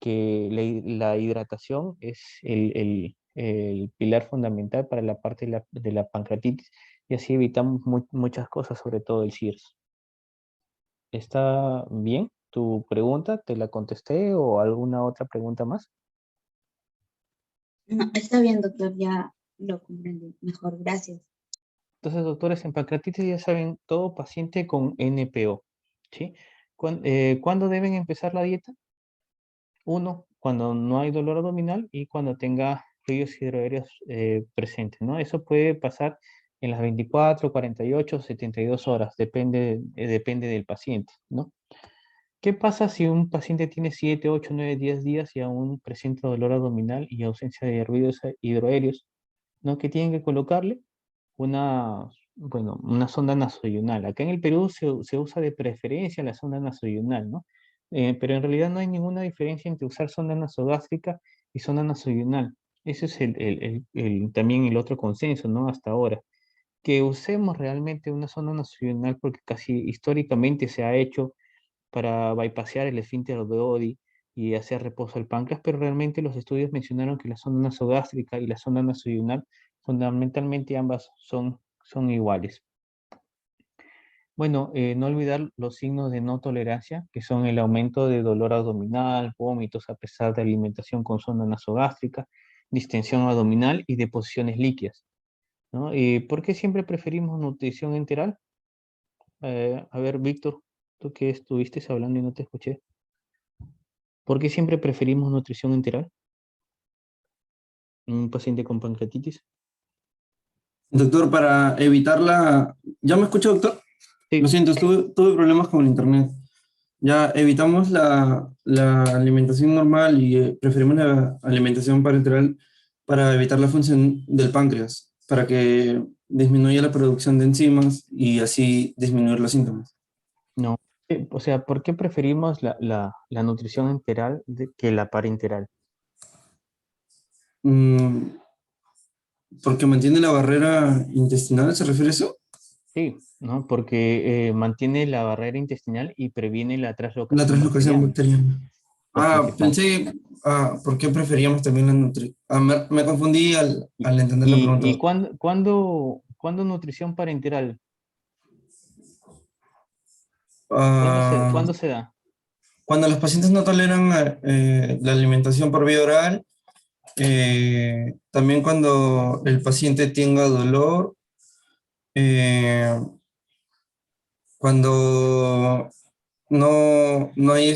que la hidratación es el pilar fundamental para la parte de la pancreatitis y así evitamos muchas cosas, sobre todo el CIRS. ¿Está bien tu pregunta? ¿Te la contesté o alguna otra pregunta más? No, está bien, doctor, ya lo comprendí mejor, gracias. Entonces, doctores, en pancreatitis ya saben, todo paciente con NPO, ¿sí? ¿Cuándo deben empezar la dieta? Uno, cuando no hay dolor abdominal y cuando tenga fluidos hidroaéreos presentes, ¿no? Eso puede pasar en las 24, 48, 72 horas, depende del paciente, ¿no? ¿Qué pasa si un paciente tiene 7, 8, 9, 10 días y aún presenta dolor abdominal y ausencia de ruidos hidroaéreos? ¿No? ¿Qué tienen que colocarle? Una sonda nasoyunal. Acá en el Perú se usa de preferencia la sonda nasoyunal, ¿no? Pero en realidad no hay ninguna diferencia entre usar sonda nasogástrica y sonda nasoyunal. Ese es también el otro consenso, ¿no? Hasta ahora. Que usemos realmente una sonda nasoyunal porque casi históricamente se ha hecho para bypassear el esfínter de Oddi y hacer reposo al páncreas, pero realmente los estudios mencionaron que la sonda nasogástrica y la sonda nasoyunal, fundamentalmente ambas son iguales. Bueno, no olvidar los signos de no tolerancia, que son el aumento de dolor abdominal, vómitos a pesar de alimentación con sonda nasogástrica, distensión abdominal y deposiciones líquidas, ¿no? ¿Por qué siempre preferimos nutrición enteral? A ver, Víctor, tú que estuviste hablando y no te escuché. ¿Por qué siempre preferimos nutrición enteral en un paciente con pancreatitis? Doctor, para evitarla... ¿Ya me escucha, doctor? Sí. Lo siento, tuve problemas con el internet. Ya evitamos la alimentación normal y preferimos la alimentación parenteral para evitar la función del páncreas, para que disminuya la producción de enzimas y así disminuir los síntomas. No. O sea, ¿por qué preferimos la nutrición enteral que la parenteral? Porque mantiene la barrera intestinal, ¿se refiere a eso? Sí, ¿no? Porque mantiene la barrera intestinal y previene la La translocación translocación bacteriana. bacteriana. Pensé, ¿por qué preferíamos también la nutrición? Me confundí al entender la pregunta. ¿Y cuándo nutrición parenteral? ¿Cuándo se da? Cuando los pacientes no toleran la alimentación por vía oral, también cuando el paciente tenga dolor, cuando no hay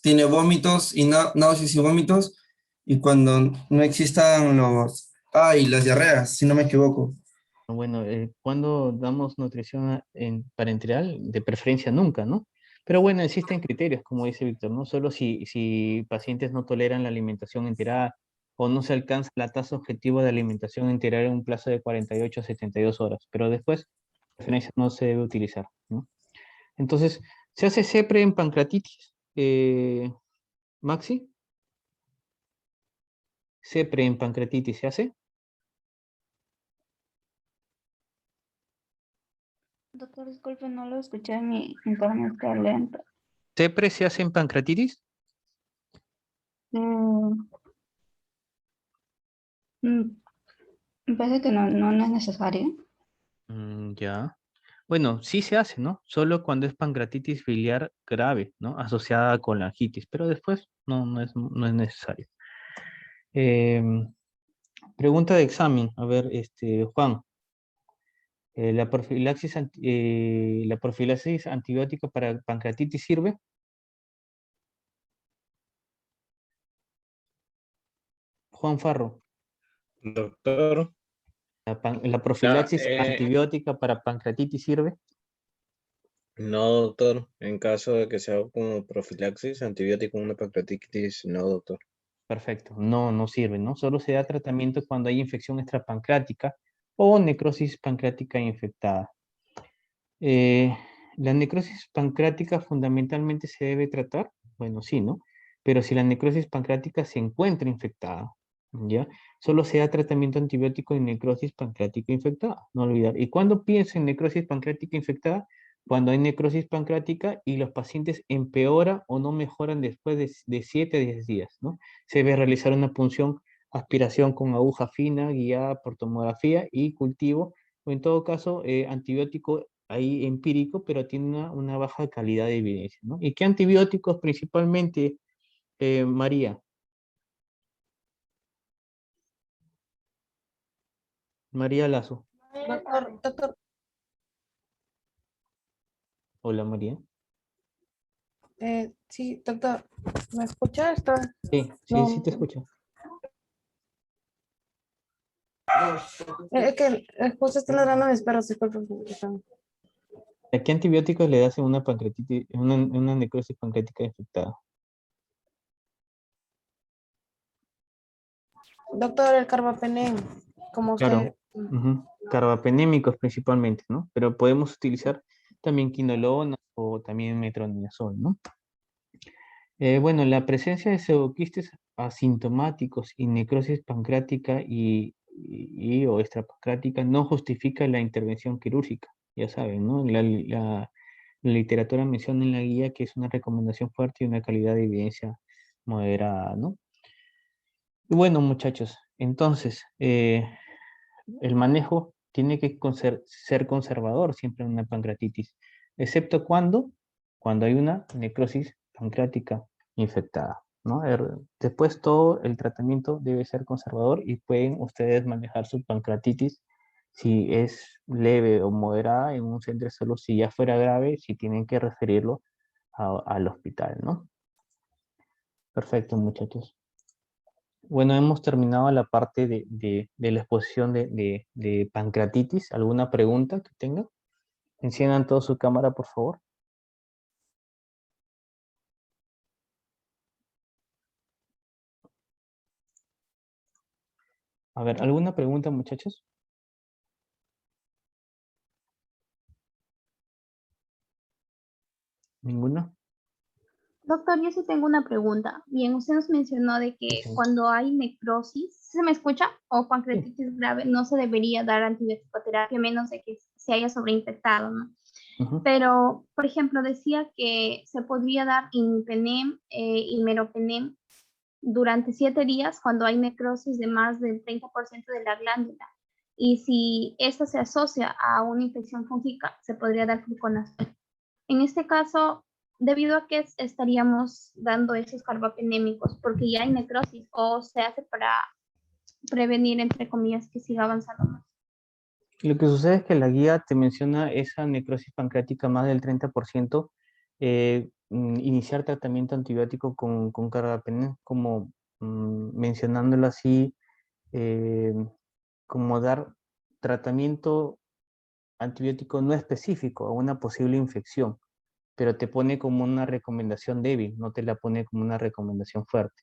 tiene vómitos y náuseas y vómitos, y cuando no existan y las diarreas, si no me equivoco. Bueno, ¿cuándo damos nutrición parenteral? De preferencia nunca, ¿no? Pero bueno, existen criterios, como dice Víctor, ¿no? Solo si pacientes no toleran la alimentación enteral o no se alcanza la tasa objetivo de alimentación integral en un plazo de 48 a 72 horas, pero después, la referencia no se debe utilizar, ¿no? Entonces, ¿se hace CEPRE en pancreatitis? Maxi, CEPRE en pancreatitis, ¿se hace? Doctor, disculpe, no lo escuché, mi internet está lento. ¿CEPRE se hace en pancreatitis? Me parece que no es necesario. Ya. Bueno, sí se hace, ¿no? Solo cuando es pancreatitis biliar grave, ¿no? Asociada con largitis, pero después no es necesario. Pregunta de examen. A ver, Juan. ¿La profilaxis antibiótica para pancreatitis sirve? Juan Farro. Doctor. ¿La profilaxis antibiótica para pancreatitis sirve? No, doctor. En caso de que sea como profilaxis, antibiótico, una pancreatitis, no, doctor. Perfecto. No sirve, ¿no? Solo se da tratamiento cuando hay infección extrapancreática o necrosis pancreática infectada. ¿La necrosis pancreática fundamentalmente se debe tratar? Bueno, sí, ¿no? Pero si la necrosis pancreática se encuentra infectada, ¿ya? Solo se da tratamiento antibiótico en necrosis pancreática infectada, no olvidar. ¿Y cuándo pienso en necrosis pancreática infectada? Cuando hay necrosis pancreática y los pacientes empeoran o no mejoran después de 7 a 10 días, ¿no? Se debe realizar una punción, aspiración con aguja fina, guiada por tomografía y cultivo, o en todo caso, antibiótico ahí empírico, pero tiene una baja calidad de evidencia, ¿no? ¿Y qué antibióticos principalmente, María? María Lazo. Doctor, Hola, María. sí, doctor, ¿me escucha? Sí, te escucho. Es que justo estoy ladrando mis perros, disculpe. ¿A qué antibióticos le das en una pancreatitis, una necrosis pancreática infectada? Doctor, el carbapenem, como usted. Claro. Carbapenémicos principalmente, ¿no? Pero podemos utilizar también quinolona o también metronidazol, ¿no? Bueno, la presencia de pseudoquistes asintomáticos y necrosis pancreática o extrapancreática no justifica la intervención quirúrgica, ya saben, ¿no? La literatura menciona en la guía que es una recomendación fuerte y una calidad de evidencia moderada, ¿no? Y bueno, muchachos, entonces, el manejo tiene que ser conservador siempre en una pancreatitis, excepto cuando hay una necrosis pancreática infectada, ¿no? Después todo el tratamiento debe ser conservador y pueden ustedes manejar su pancreatitis si es leve o moderada en un centro de salud. Si ya fuera grave, si tienen que referirlo al hospital, ¿no? Perfecto, muchachos. Bueno, hemos terminado la parte de la exposición de pancreatitis. ¿Alguna pregunta que tengan? Enciendan toda su cámara, por favor. A ver, ¿alguna pregunta, muchachos? ¿Ninguna? Doctor, yo sí tengo una pregunta. Bien, usted nos mencionó de que cuando hay necrosis, ¿se me escucha? O pancreatitis grave, no se debería dar antibiótico-terapia, a menos de que se haya sobreinfectado, ¿no? Pero, por ejemplo, decía que se podría dar imipenem y meropenem durante 7 días cuando hay necrosis de más del 30% de la glándula. Y si esta se asocia a una infección fúngica, se podría dar fluconazol. En este caso, debido a que estaríamos dando esos carbapenémicos porque ya hay necrosis o se hace para prevenir, entre comillas, que siga avanzando más. Lo que sucede es que la guía te menciona esa necrosis pancreática más del 30%, iniciar tratamiento antibiótico con carbapenem, como mencionándolo así, como dar tratamiento antibiótico no específico a una posible infección, pero te pone como una recomendación débil, no te la pone como una recomendación fuerte.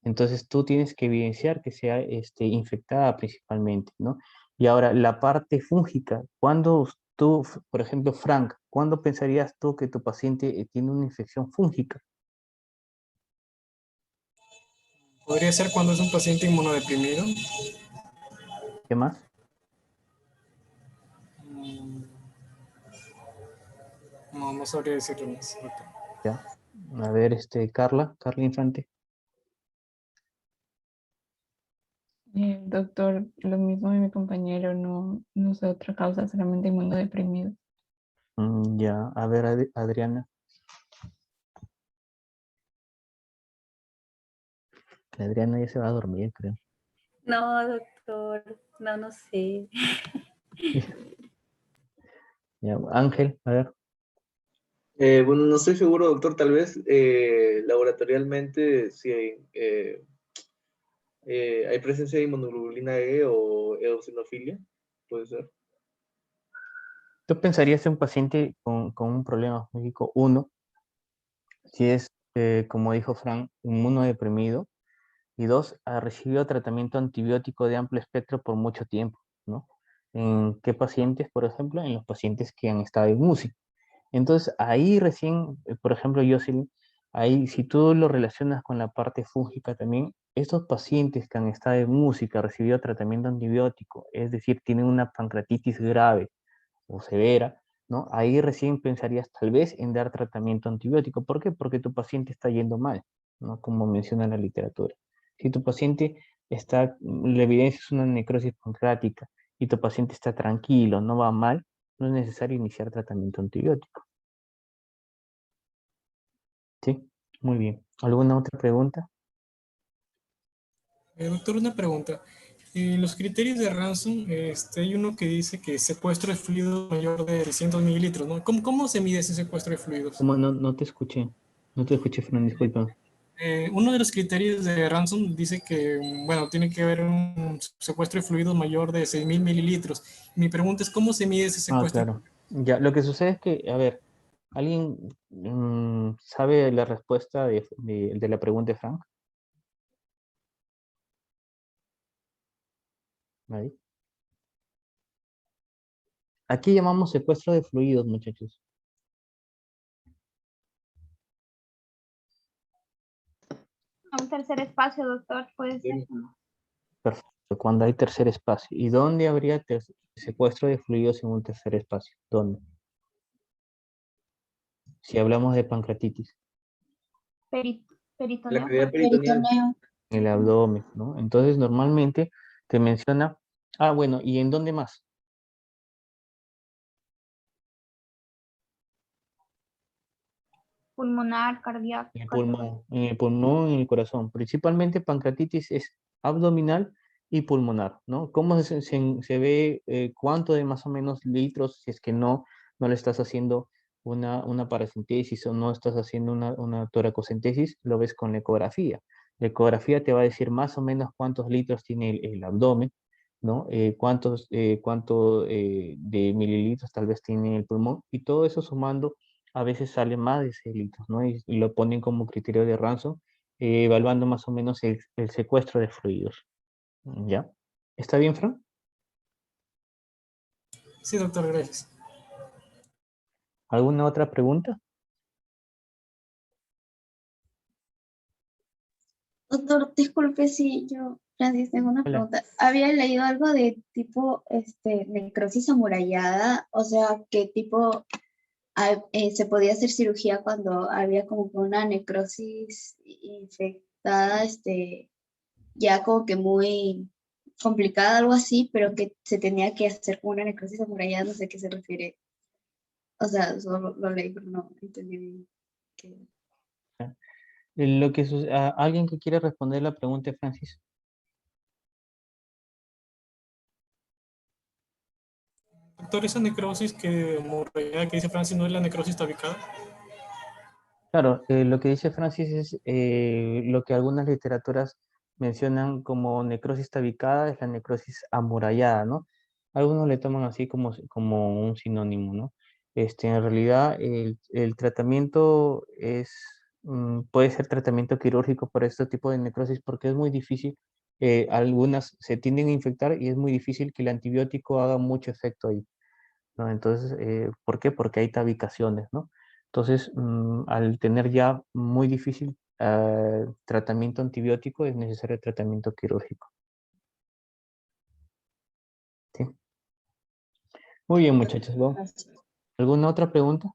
Entonces tú tienes que evidenciar que sea infectada principalmente, ¿no? Y ahora, la parte fúngica, ¿cuándo tú, por ejemplo, Frank, cuándo pensarías tú que tu paciente tiene una infección fúngica? Podría ser cuando es un paciente inmunodeprimido. ¿Qué más? No sabría decirlo más. Ya. A ver, Carla Infante. Doctor, lo mismo de mi compañero, no sé otra causa, solamente inmunodeprimido. Ya, a ver, Adriana. Adriana ya se va a dormir, creo. No, doctor, no sé. Ya, Ángel, a ver. Bueno, no estoy seguro, doctor, tal vez laboratorialmente si hay presencia de inmunoglobulina E o eosinofilia, puede ser. ¿Tú pensarías en un paciente con un problema fúngico? Uno, si es, como dijo Frank, inmunodeprimido, y dos, ha recibido tratamiento antibiótico de amplio espectro por mucho tiempo, ¿no? ¿En qué pacientes, por ejemplo? En los pacientes que han estado en UCI. Entonces, ahí recién, por ejemplo, Jocelyn, ahí si tú lo relacionas con la parte fúngica también, estos pacientes que han estado en música, recibido tratamiento antibiótico, es decir, tienen una pancreatitis grave o severa, ¿no? Ahí recién pensarías tal vez en dar tratamiento antibiótico. ¿Por qué? Porque tu paciente está yendo mal, ¿no? Como menciona la literatura. Si tu paciente está, la evidencia es una necrosis pancreática y tu paciente está tranquilo, no va mal, no es necesario iniciar tratamiento antibiótico. ¿Sí? Muy bien. ¿Alguna otra pregunta? Doctor, una pregunta. En los criterios de Ransom, hay uno que dice que secuestro de fluidos mayor de 600 mililitros, ¿no? ¿Cómo se mide ese secuestro de fluidos? ¿Cómo? No te escuché. No te escuché, Fran, disculpa. Uno de los criterios de Ransom dice que, bueno, tiene que haber un secuestro de fluidos mayor de 6.000 mililitros. Mi pregunta es, ¿cómo se mide ese Ah, secuestro? claro. Ya, lo que sucede es que, a ver, ¿alguien sabe la respuesta de la pregunta de Frank? ¿Nadie? Aquí llamamos secuestro de fluidos, muchachos. A un tercer espacio, doctor, puede ser. Perfecto, cuando hay tercer espacio. ¿Y dónde habría secuestro de fluidos en un tercer espacio? ¿Dónde? Si hablamos de pancreatitis. Peritoneo. La cavidad peritoneal. En el abdomen, ¿no? Entonces, normalmente te menciona, bueno, ¿y en dónde más? Pulmonar, cardíaco. En el pulmón, en el corazón. Principalmente pancreatitis es abdominal y pulmonar, ¿no? ¿Cómo se ve cuánto de más o menos litros, si es que no le estás haciendo una paracentesis o no estás haciendo una toracocentesis, lo ves con la ecografía. La ecografía te va a decir más o menos cuántos litros tiene el abdomen, ¿no? Cuánto de mililitros tal vez tiene el pulmón, y todo eso sumando a veces sale más de 6 litros, ¿no? Y lo ponen como criterio de Ransom, evaluando más o menos el secuestro de fluidos. ¿Ya? ¿Está bien, Fran? Sí, doctor, gracias. ¿Alguna otra pregunta? Doctor, disculpe si yo, Francis, tengo una Hola. pregunta. Había leído algo de tipo necrosis amurallada, o sea, que tipo se podía hacer cirugía cuando había como que una necrosis infectada, ya como que muy complicada, algo así, pero que se tenía que hacer como una necrosis amurallada, no sé a qué se refiere. O sea, solo lo leí, pero no entendí bien qué. ¿Alguien que quiere responder la pregunta de Francis? Doctor, esa necrosis que dice Francis no es la necrosis tabicada. Claro, lo que dice Francis es lo que algunas literaturas mencionan como necrosis tabicada, es la necrosis amurallada, ¿no? Algunos le toman así como un sinónimo, ¿no? En realidad, el tratamiento es puede ser tratamiento quirúrgico para este tipo de necrosis porque es muy difícil. Algunas se tienden a infectar y es muy difícil que el antibiótico haga mucho efecto ahí, ¿no? Entonces, ¿por qué? Porque hay tabicaciones, ¿no? Entonces, al tener ya muy difícil tratamiento antibiótico, es necesario tratamiento quirúrgico. ¿Sí? Muy bien, muchachos, ¿no? ¿Alguna otra pregunta?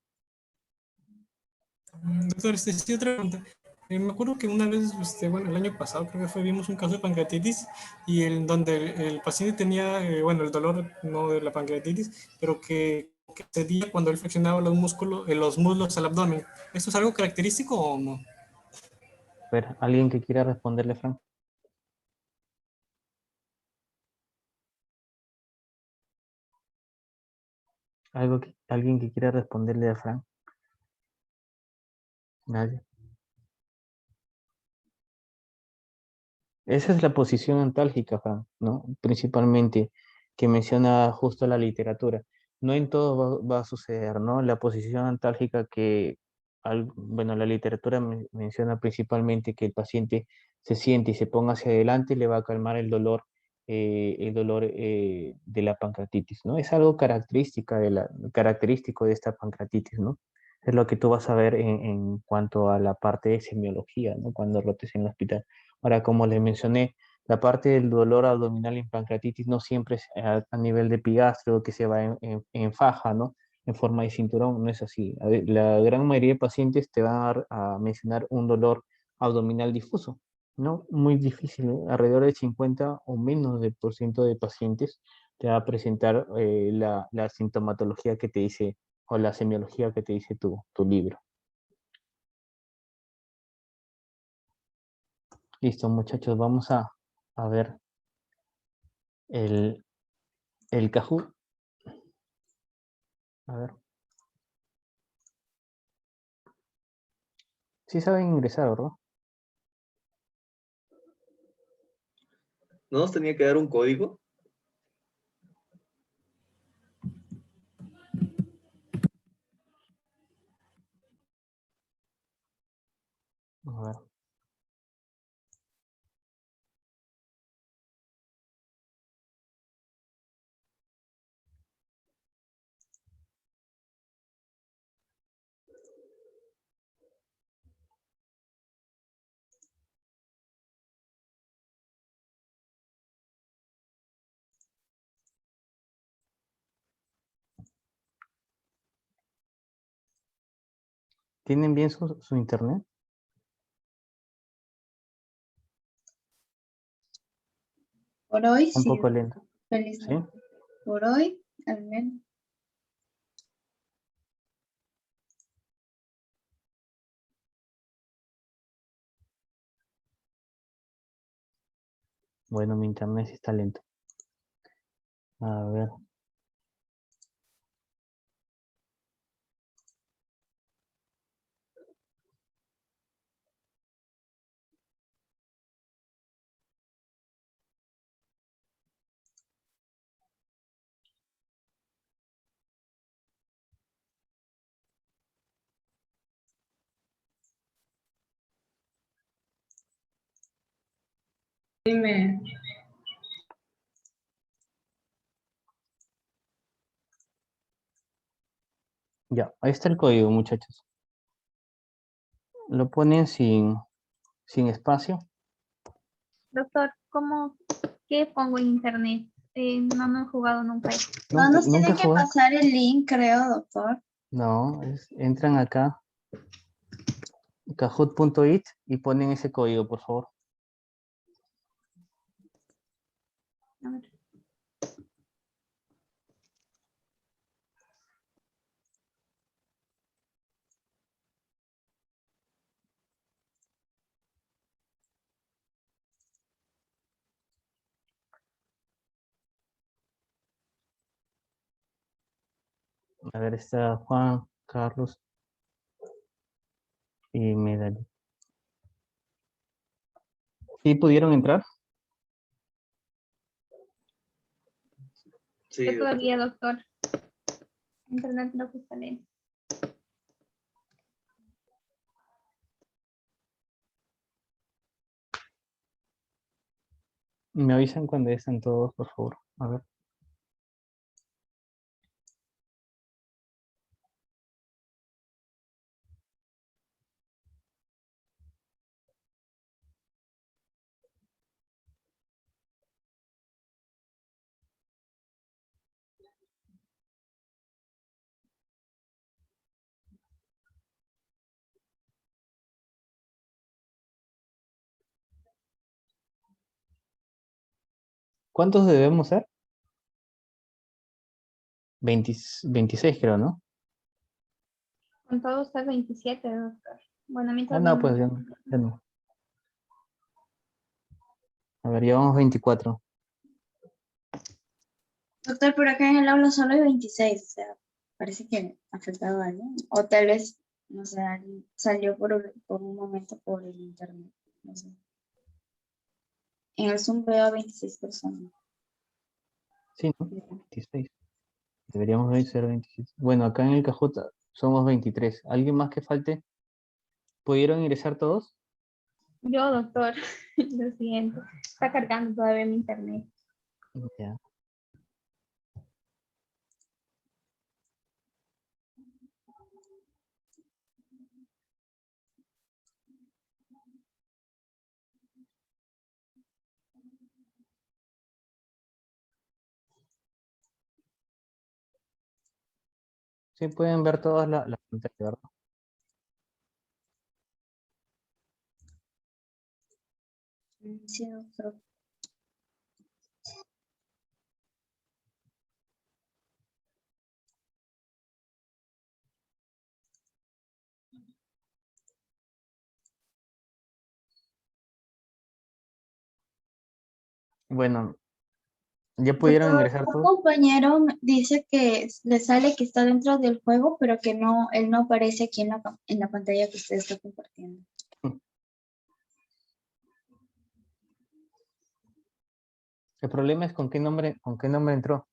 Doctor, sí, otra pregunta. Me acuerdo que una vez, bueno, el año pasado creo que fue, vimos un caso de pancreatitis y donde el paciente tenía, bueno, el dolor no de la pancreatitis, pero que cedía cuando él flexionaba los músculos, los muslos al abdomen. ¿Esto es algo característico o no? A ver, ¿alguien que quiera responderle, Frank? ¿Alguien que quiera responderle a Frank? Nadie. Esa es la posición antálgica, Frank, ¿no? Principalmente, que menciona justo la literatura. No en todo va a suceder, ¿no? La posición antálgica que, bueno, la literatura menciona principalmente que el paciente se siente y se ponga hacia adelante y le va a calmar el dolor de la pancreatitis, ¿no? Es algo característico de esta pancreatitis, ¿no? Es lo que tú vas a ver en cuanto a la parte de semiología, ¿no? Cuando rotes en el hospital. Ahora, como les mencioné, la parte del dolor abdominal en pancreatitis no siempre es a nivel de epigastrio que se va en faja, ¿no? En forma de cinturón, no es así. La gran mayoría de pacientes te van a mencionar un dolor abdominal difuso, ¿no? Muy difícil, ¿no? Alrededor del 50 o menos de por ciento de pacientes te va a presentar la sintomatología que te dice o la semiología que te dice tu libro. Listo, muchachos, vamos a ver el Kahoot. A ver. Sí saben ingresar, ¿verdad? ¿No nos tenía que dar un código? A ver. ¿Tienen bien su internet? Por hoy Un sí. poco lento. Feliz ¿Sí? Por hoy, al menos. Bueno, mi internet sí está lento. A ver. Dime. Ya, ahí está el código, muchachos. Lo ponen sin espacio. Doctor, qué pongo en internet? No he jugado nunca eso. No nos ¿Nunca tiene que jugaste? pasar el link, creo, doctor. No, entran acá, kahoot.it y ponen ese código, por favor. A ver. A ver, está Juan, Carlos y Medallín. ¿Sí pudieron entrar? Sí, Yo todavía, doctor. Internet no está lento. Me avisan cuando ya están todos, por favor. A ver. ¿Cuántos debemos ser? 26 creo, ¿no? Con todo está 27, doctor. Bueno, a mí Ah, todavía no, pues ya no. Ya no. A ver, llevamos 24. Doctor, por acá en el aula solo hay 26, o sea, parece que ha afectado a alguien. O tal vez, no sé, alguien salió por un momento por el internet, no sé. En el Zoom veo a 26 personas. Sí, ¿no? 26. Deberíamos ser 27. Bueno, acá en el Cajut somos 23. ¿Alguien más que falte? ¿Pudieron ingresar todos? Yo, doctor, lo siento. Está cargando todavía mi internet. Ya. Sí, pueden ver todas la pantalla, ¿verdad? Sí, doctor. Bueno, ¿ya pudieron Doctor, ingresar un todos? compañero dice que le sale que está dentro del juego, pero que no, él no aparece aquí en la pantalla que usted está compartiendo. El problema es con qué nombre entró.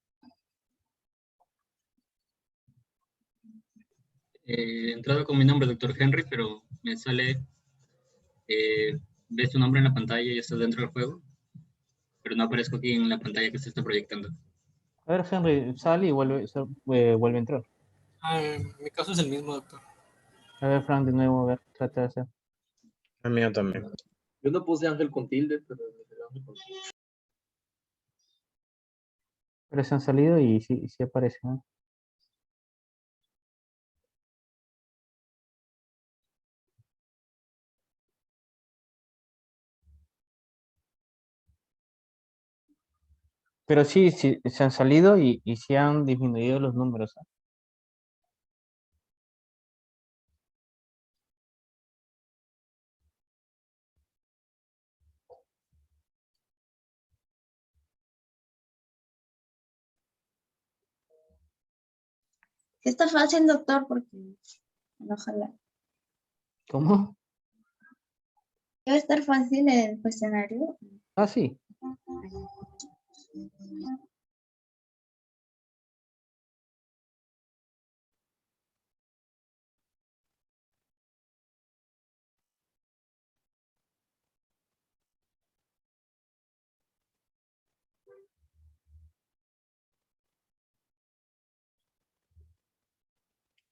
He entrado con mi nombre, doctor Henry, pero me sale, ves tu nombre en la pantalla y estás dentro del juego, pero no aparezco aquí en la pantalla que se está proyectando. A ver, Henry, sale y vuelve a entrar. Mi caso es el mismo, doctor. A ver, Frank, de nuevo, a ver, trata de hacer. El mío también. Yo no puse Ángel con tilde, pero Ángel con tilde. Pero se han salido y sí aparecen, ¿no? Pero sí se han salido y sí han disminuido los números, ¿ah? Sí está fácil, doctor, porque ojalá. ¿Cómo? Debe estar fácil el cuestionario. Ah, sí.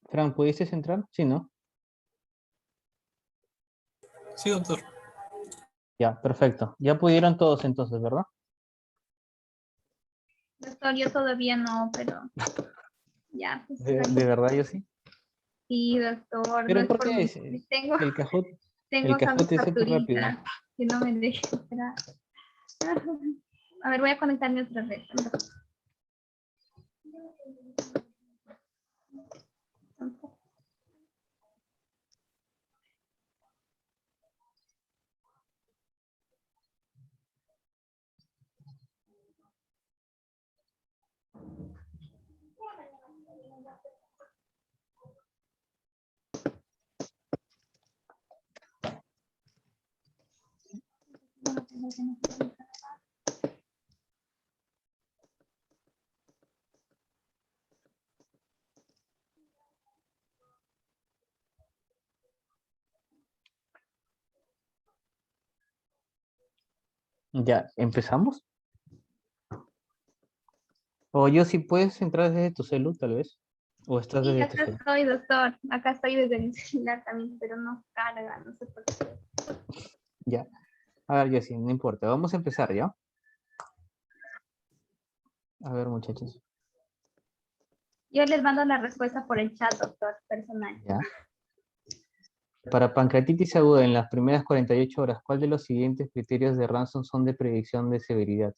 Frank, ¿pudiste entrar? Sí, ¿no? Sí, doctor. Ya, perfecto. Ya pudieron todos entonces, ¿verdad? Doctor, yo todavía no, pero ya, pues. De verdad, yo sí. Sí, doctor, no Pero es ¿por por qué mí. es? Tengo, El Kahoot, tengo el esa mi Kahoot es súper rápido. capturita que no me deja esperar. A ver, voy a conectarme otra vez. Ya, ¿empezamos? O yo si puedes entrar desde tu celu, tal vez. O estás Sí, desde tu acá celu. estoy, doctor. Acá estoy desde mi celular también, pero no carga, no sé por qué. Ya. A ver, Jessie, no importa. Vamos a empezar, ¿ya? A ver, muchachos. Yo les mando la respuesta por el chat, doctor, personal. Ya. Para pancreatitis aguda en las primeras 48 horas, ¿cuál de los siguientes criterios de Ransom son de predicción de severidad?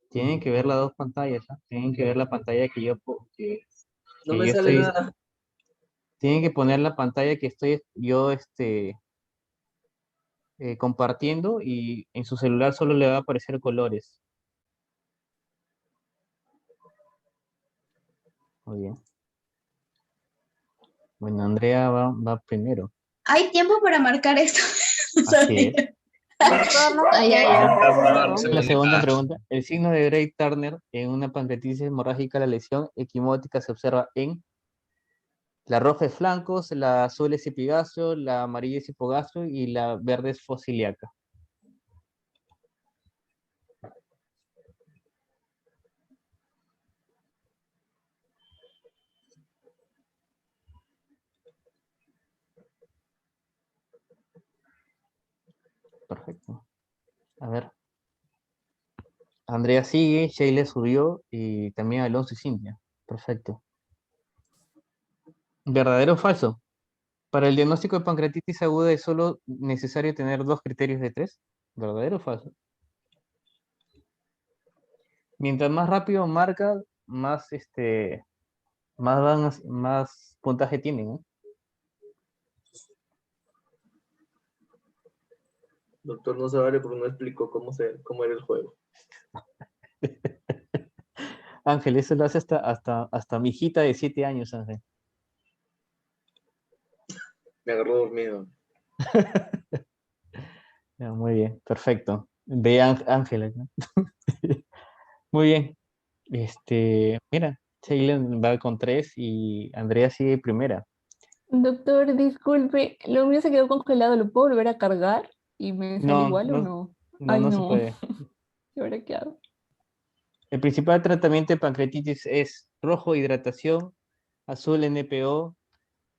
Tienen que ver las dos pantallas, ¿ah? Tienen que ver la pantalla que yo, No me yo sale estoy... nada. Tienen que poner la pantalla que estoy yo compartiendo y en su celular solo le va a aparecer colores. Muy bien. Bueno, Andrea va primero. ¿Hay tiempo para marcar esto? Así es. Doctor, no Ay, sé. ay, ay. La segunda pregunta. El signo de Gray Turner en una pancreatitis hemorrágica, la lesión equimótica se observa en la roja es flancos, la azul es epigastrio, la amarilla es hipogastrio y la verde es fosiliaca. Perfecto. A ver. Andrea sigue, Sheila subió y también Alonso y Cintia. Perfecto. ¿Verdadero o falso? Para el diagnóstico de pancreatitis aguda es solo necesario tener 2 criterios de 3. ¿Verdadero o falso? Mientras más rápido marca, más más puntaje tienen, ¿no? Doctor, no se vale porque no explicó cómo era el juego. Ángel, eso lo hace hasta mi hijita de 7 años, Ángel. Me agarró dormido. Ya, muy bien, perfecto. De Ángela, ¿no? Muy bien. Mira, Sheila va con 3 y Andrea sigue primera. Doctor, disculpe, lo mío se quedó congelado, ¿lo puedo volver a cargar? ¿Y me sale No, igual o no? no, Ay, no se no. puede. ¿Y ahora qué hago? El principal tratamiento de pancreatitis es rojo, hidratación, azul, NPO,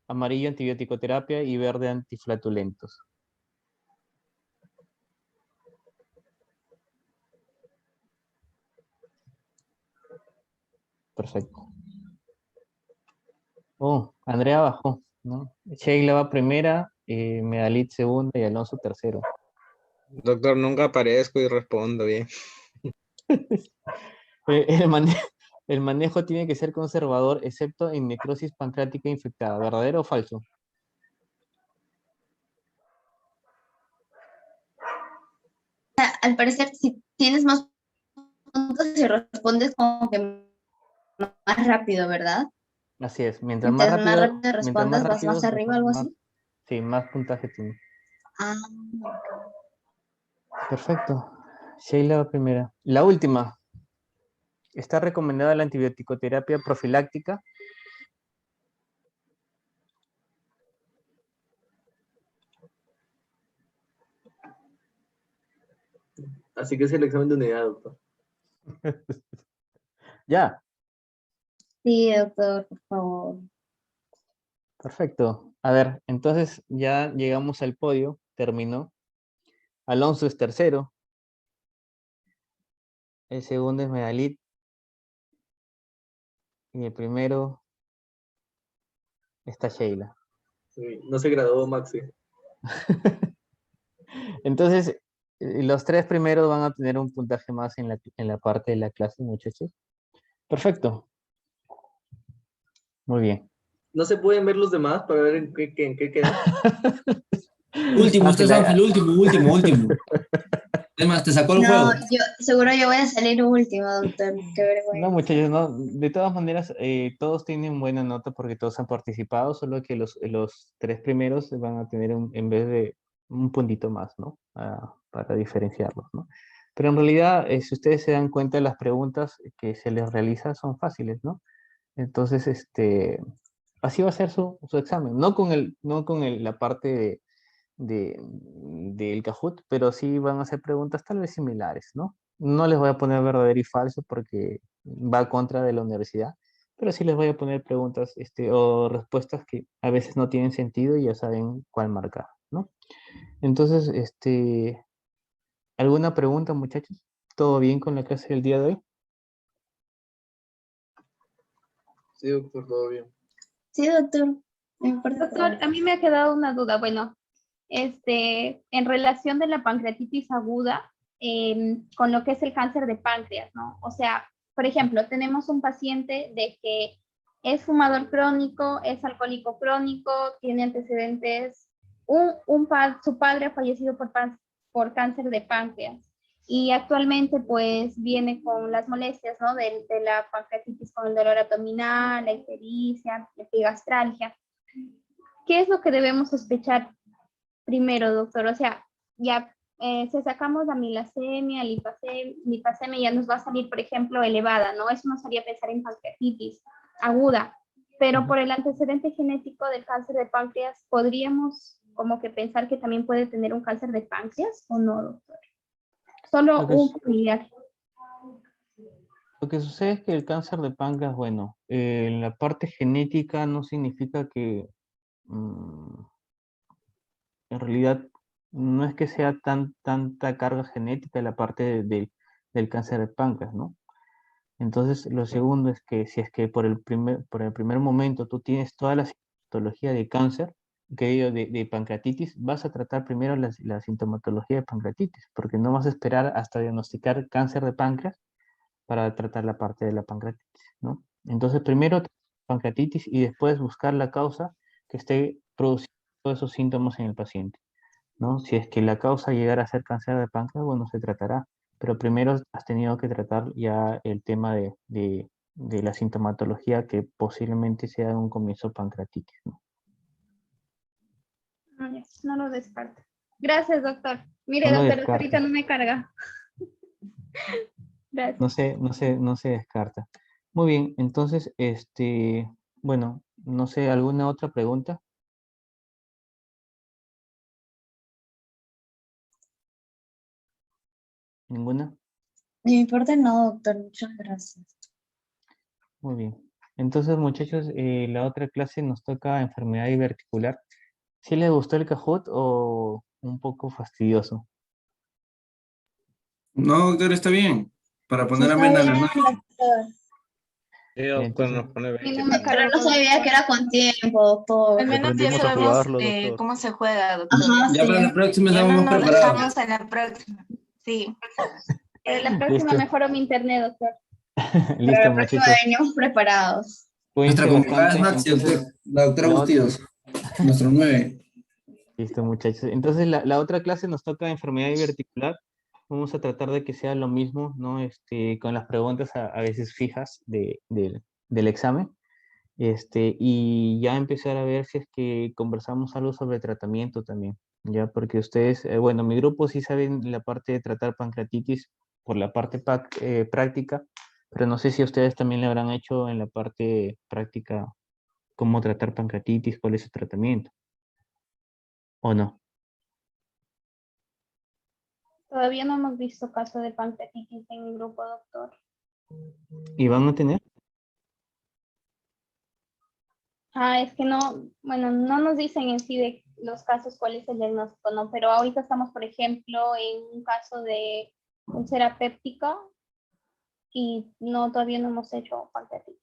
amarillo, antibiótico terapia y verde, antiflatulentos. Perfecto. Oh, Andrea bajó, ¿no? Sheila va primera, Medalit segunda y Alonso tercero. Doctor, nunca aparezco y respondo bien. El manejo tiene que ser conservador, excepto en necrosis pancreática infectada. ¿Verdadero o falso? Al parecer, si tienes más puntos y respondes como que más rápido, ¿verdad? Así es. Mientras más rápido respondas, vas más arriba, algo así. Sí, más puntaje tiene. Ah, Perfecto. Sheila va primera. La última. Está recomendada la antibioticoterapia profiláctica. Así que es el examen de unidad, doctor. Ya. sí, doctor, por favor. Perfecto. A ver, entonces ya llegamos al podio. Terminó. Alonso es tercero. El segundo es Medalit. Y el primero está Sheila. Sí, no se graduó Maxi. Entonces, los 3 primeros van a tener un puntaje más en la parte de la clase, muchachos. Perfecto. Muy bien. ¿No se pueden ver los demás para ver en qué quedan? Último, este es Ángela, Ángel, último. Además, te sacó el juego. Seguro yo voy a salir último, doctor. Qué vergüenza. No, muchachos, no. De todas maneras, todos tienen buena nota porque todos han participado, solo que los 3 primeros van a tener en vez de un puntito más, ¿no? Para diferenciarlos, ¿no? Pero en realidad, si ustedes se dan cuenta, las preguntas que se les realiza son fáciles, ¿no? Entonces, así va a ser su examen. No con la parte del Kahoot, pero sí van a ser preguntas tal vez similares, ¿no? No les voy a poner verdadero y falso porque va contra de la universidad, pero sí les voy a poner preguntas o respuestas que a veces no tienen sentido y ya saben cuál marcar, ¿no? Entonces, ¿alguna pregunta, muchachos? ¿Todo bien con la clase del día de hoy? Sí, doctor, todo bien. Sí, doctor. Me importa Doctor, todo. a mí me ha quedado una duda. Bueno, en relación de la pancreatitis aguda con lo que es el cáncer de páncreas, ¿no? O sea, por ejemplo, tenemos un paciente de que es fumador crónico, es alcohólico crónico, tiene antecedentes, su padre ha fallecido por cáncer de páncreas y actualmente pues viene con las molestias, ¿no? De la pancreatitis con el dolor abdominal, la ictericia, la epigastralgia. ¿Qué es lo que debemos sospechar primero, doctor? O sea, ya si sacamos la milasemia, lipasemia, ya nos va a salir, por ejemplo, elevada, ¿no? Eso nos haría pensar en pancreatitis aguda. Pero por el antecedente genético del cáncer de páncreas, ¿podríamos como que pensar que también puede tener un cáncer de páncreas o no, doctor? Solo un familiar. Lo que sucede es que el cáncer de páncreas, bueno, en la parte genética no significa que en realidad no es que sea tanta carga genética la parte del cáncer de páncreas, ¿no? Entonces, lo segundo es que si es que por el primer momento tú tienes toda la sintomatología de cáncer, que digo, de pancreatitis, vas a tratar primero la sintomatología de pancreatitis, porque no vas a esperar hasta diagnosticar cáncer de páncreas para tratar la parte de la pancreatitis, ¿no? Entonces, primero pancreatitis y después buscar la causa que esté produciendo todos esos síntomas en el paciente, ¿no? Si es que la causa llegara a ser cáncer de páncreas, bueno, se tratará, pero primero has tenido que tratar ya el tema de la sintomatología que posiblemente sea un comienzo pancreatitis, ¿no? No lo descarto. Gracias, doctor. Mire, No lo doctor, descartes. ahorita no me carga. Gracias. No se descarta. Muy bien, entonces, bueno, no sé, ¿alguna otra pregunta? ¿Ninguna? De mi parte no, doctor. Muchas gracias. Muy bien. Entonces, muchachos, la otra clase nos toca enfermedad diverticular. ¿Sí les gustó el Kahoot o un poco fastidioso? No, doctor, está bien. Para poner Está amena la bien, noche. doctor. Sí, doctor, nos pone 20. Pero no sabía que era con tiempo, doctor. Al menos ya Aprendimos a sabemos jugarlo, doctor. cómo se juega, doctor. Ajá, Ya para la sí. próxima Ya estamos no más nos preparados. dejamos en la próxima. Sí. Para la próxima Listo. mejoro mi internet, doctor. Para Listo, la próxima muchachos. venimos preparados. Cuídense Nuestra convocada es bastante. Maxi, Entonces, doctor. La doctora la Bustidos. Nuestro 9. listo, muchachos. Entonces, la otra clase nos toca enfermedad diverticular. Vamos a tratar de que sea lo mismo, ¿no? Con las preguntas a veces fijas del examen. Y ya empezar a ver si es que conversamos algo sobre tratamiento también, ya, porque ustedes, bueno, mi grupo sí saben la parte de tratar pancreatitis por la parte práctica, pero no sé si ustedes también le habrán hecho en la parte práctica cómo tratar pancreatitis, cuál es su tratamiento, o no. Todavía no hemos visto caso de pancreatitis en mi grupo, doctor. ¿Y van a tener? Es que no, bueno, no nos dicen en sí de los casos cuál es el diagnóstico, ¿no? Pero ahorita estamos, por ejemplo, en un caso de úlcera péptica y no, todavía no hemos hecho pancreatitis.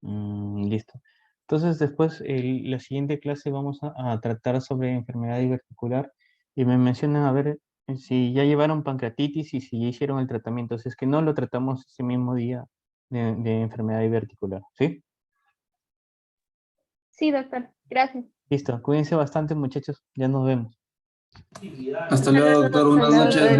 Listo. Entonces, después, la siguiente clase vamos a tratar sobre enfermedad diverticular y me mencionan a ver si ya llevaron pancreatitis y si ya hicieron el tratamiento. Si es que no, lo tratamos ese mismo día de enfermedad diverticular, ¿sí? Sí, doctor. Gracias. Listo. Cuídense bastante, muchachos. Ya nos vemos. Hasta luego, doctor. Buenas noches.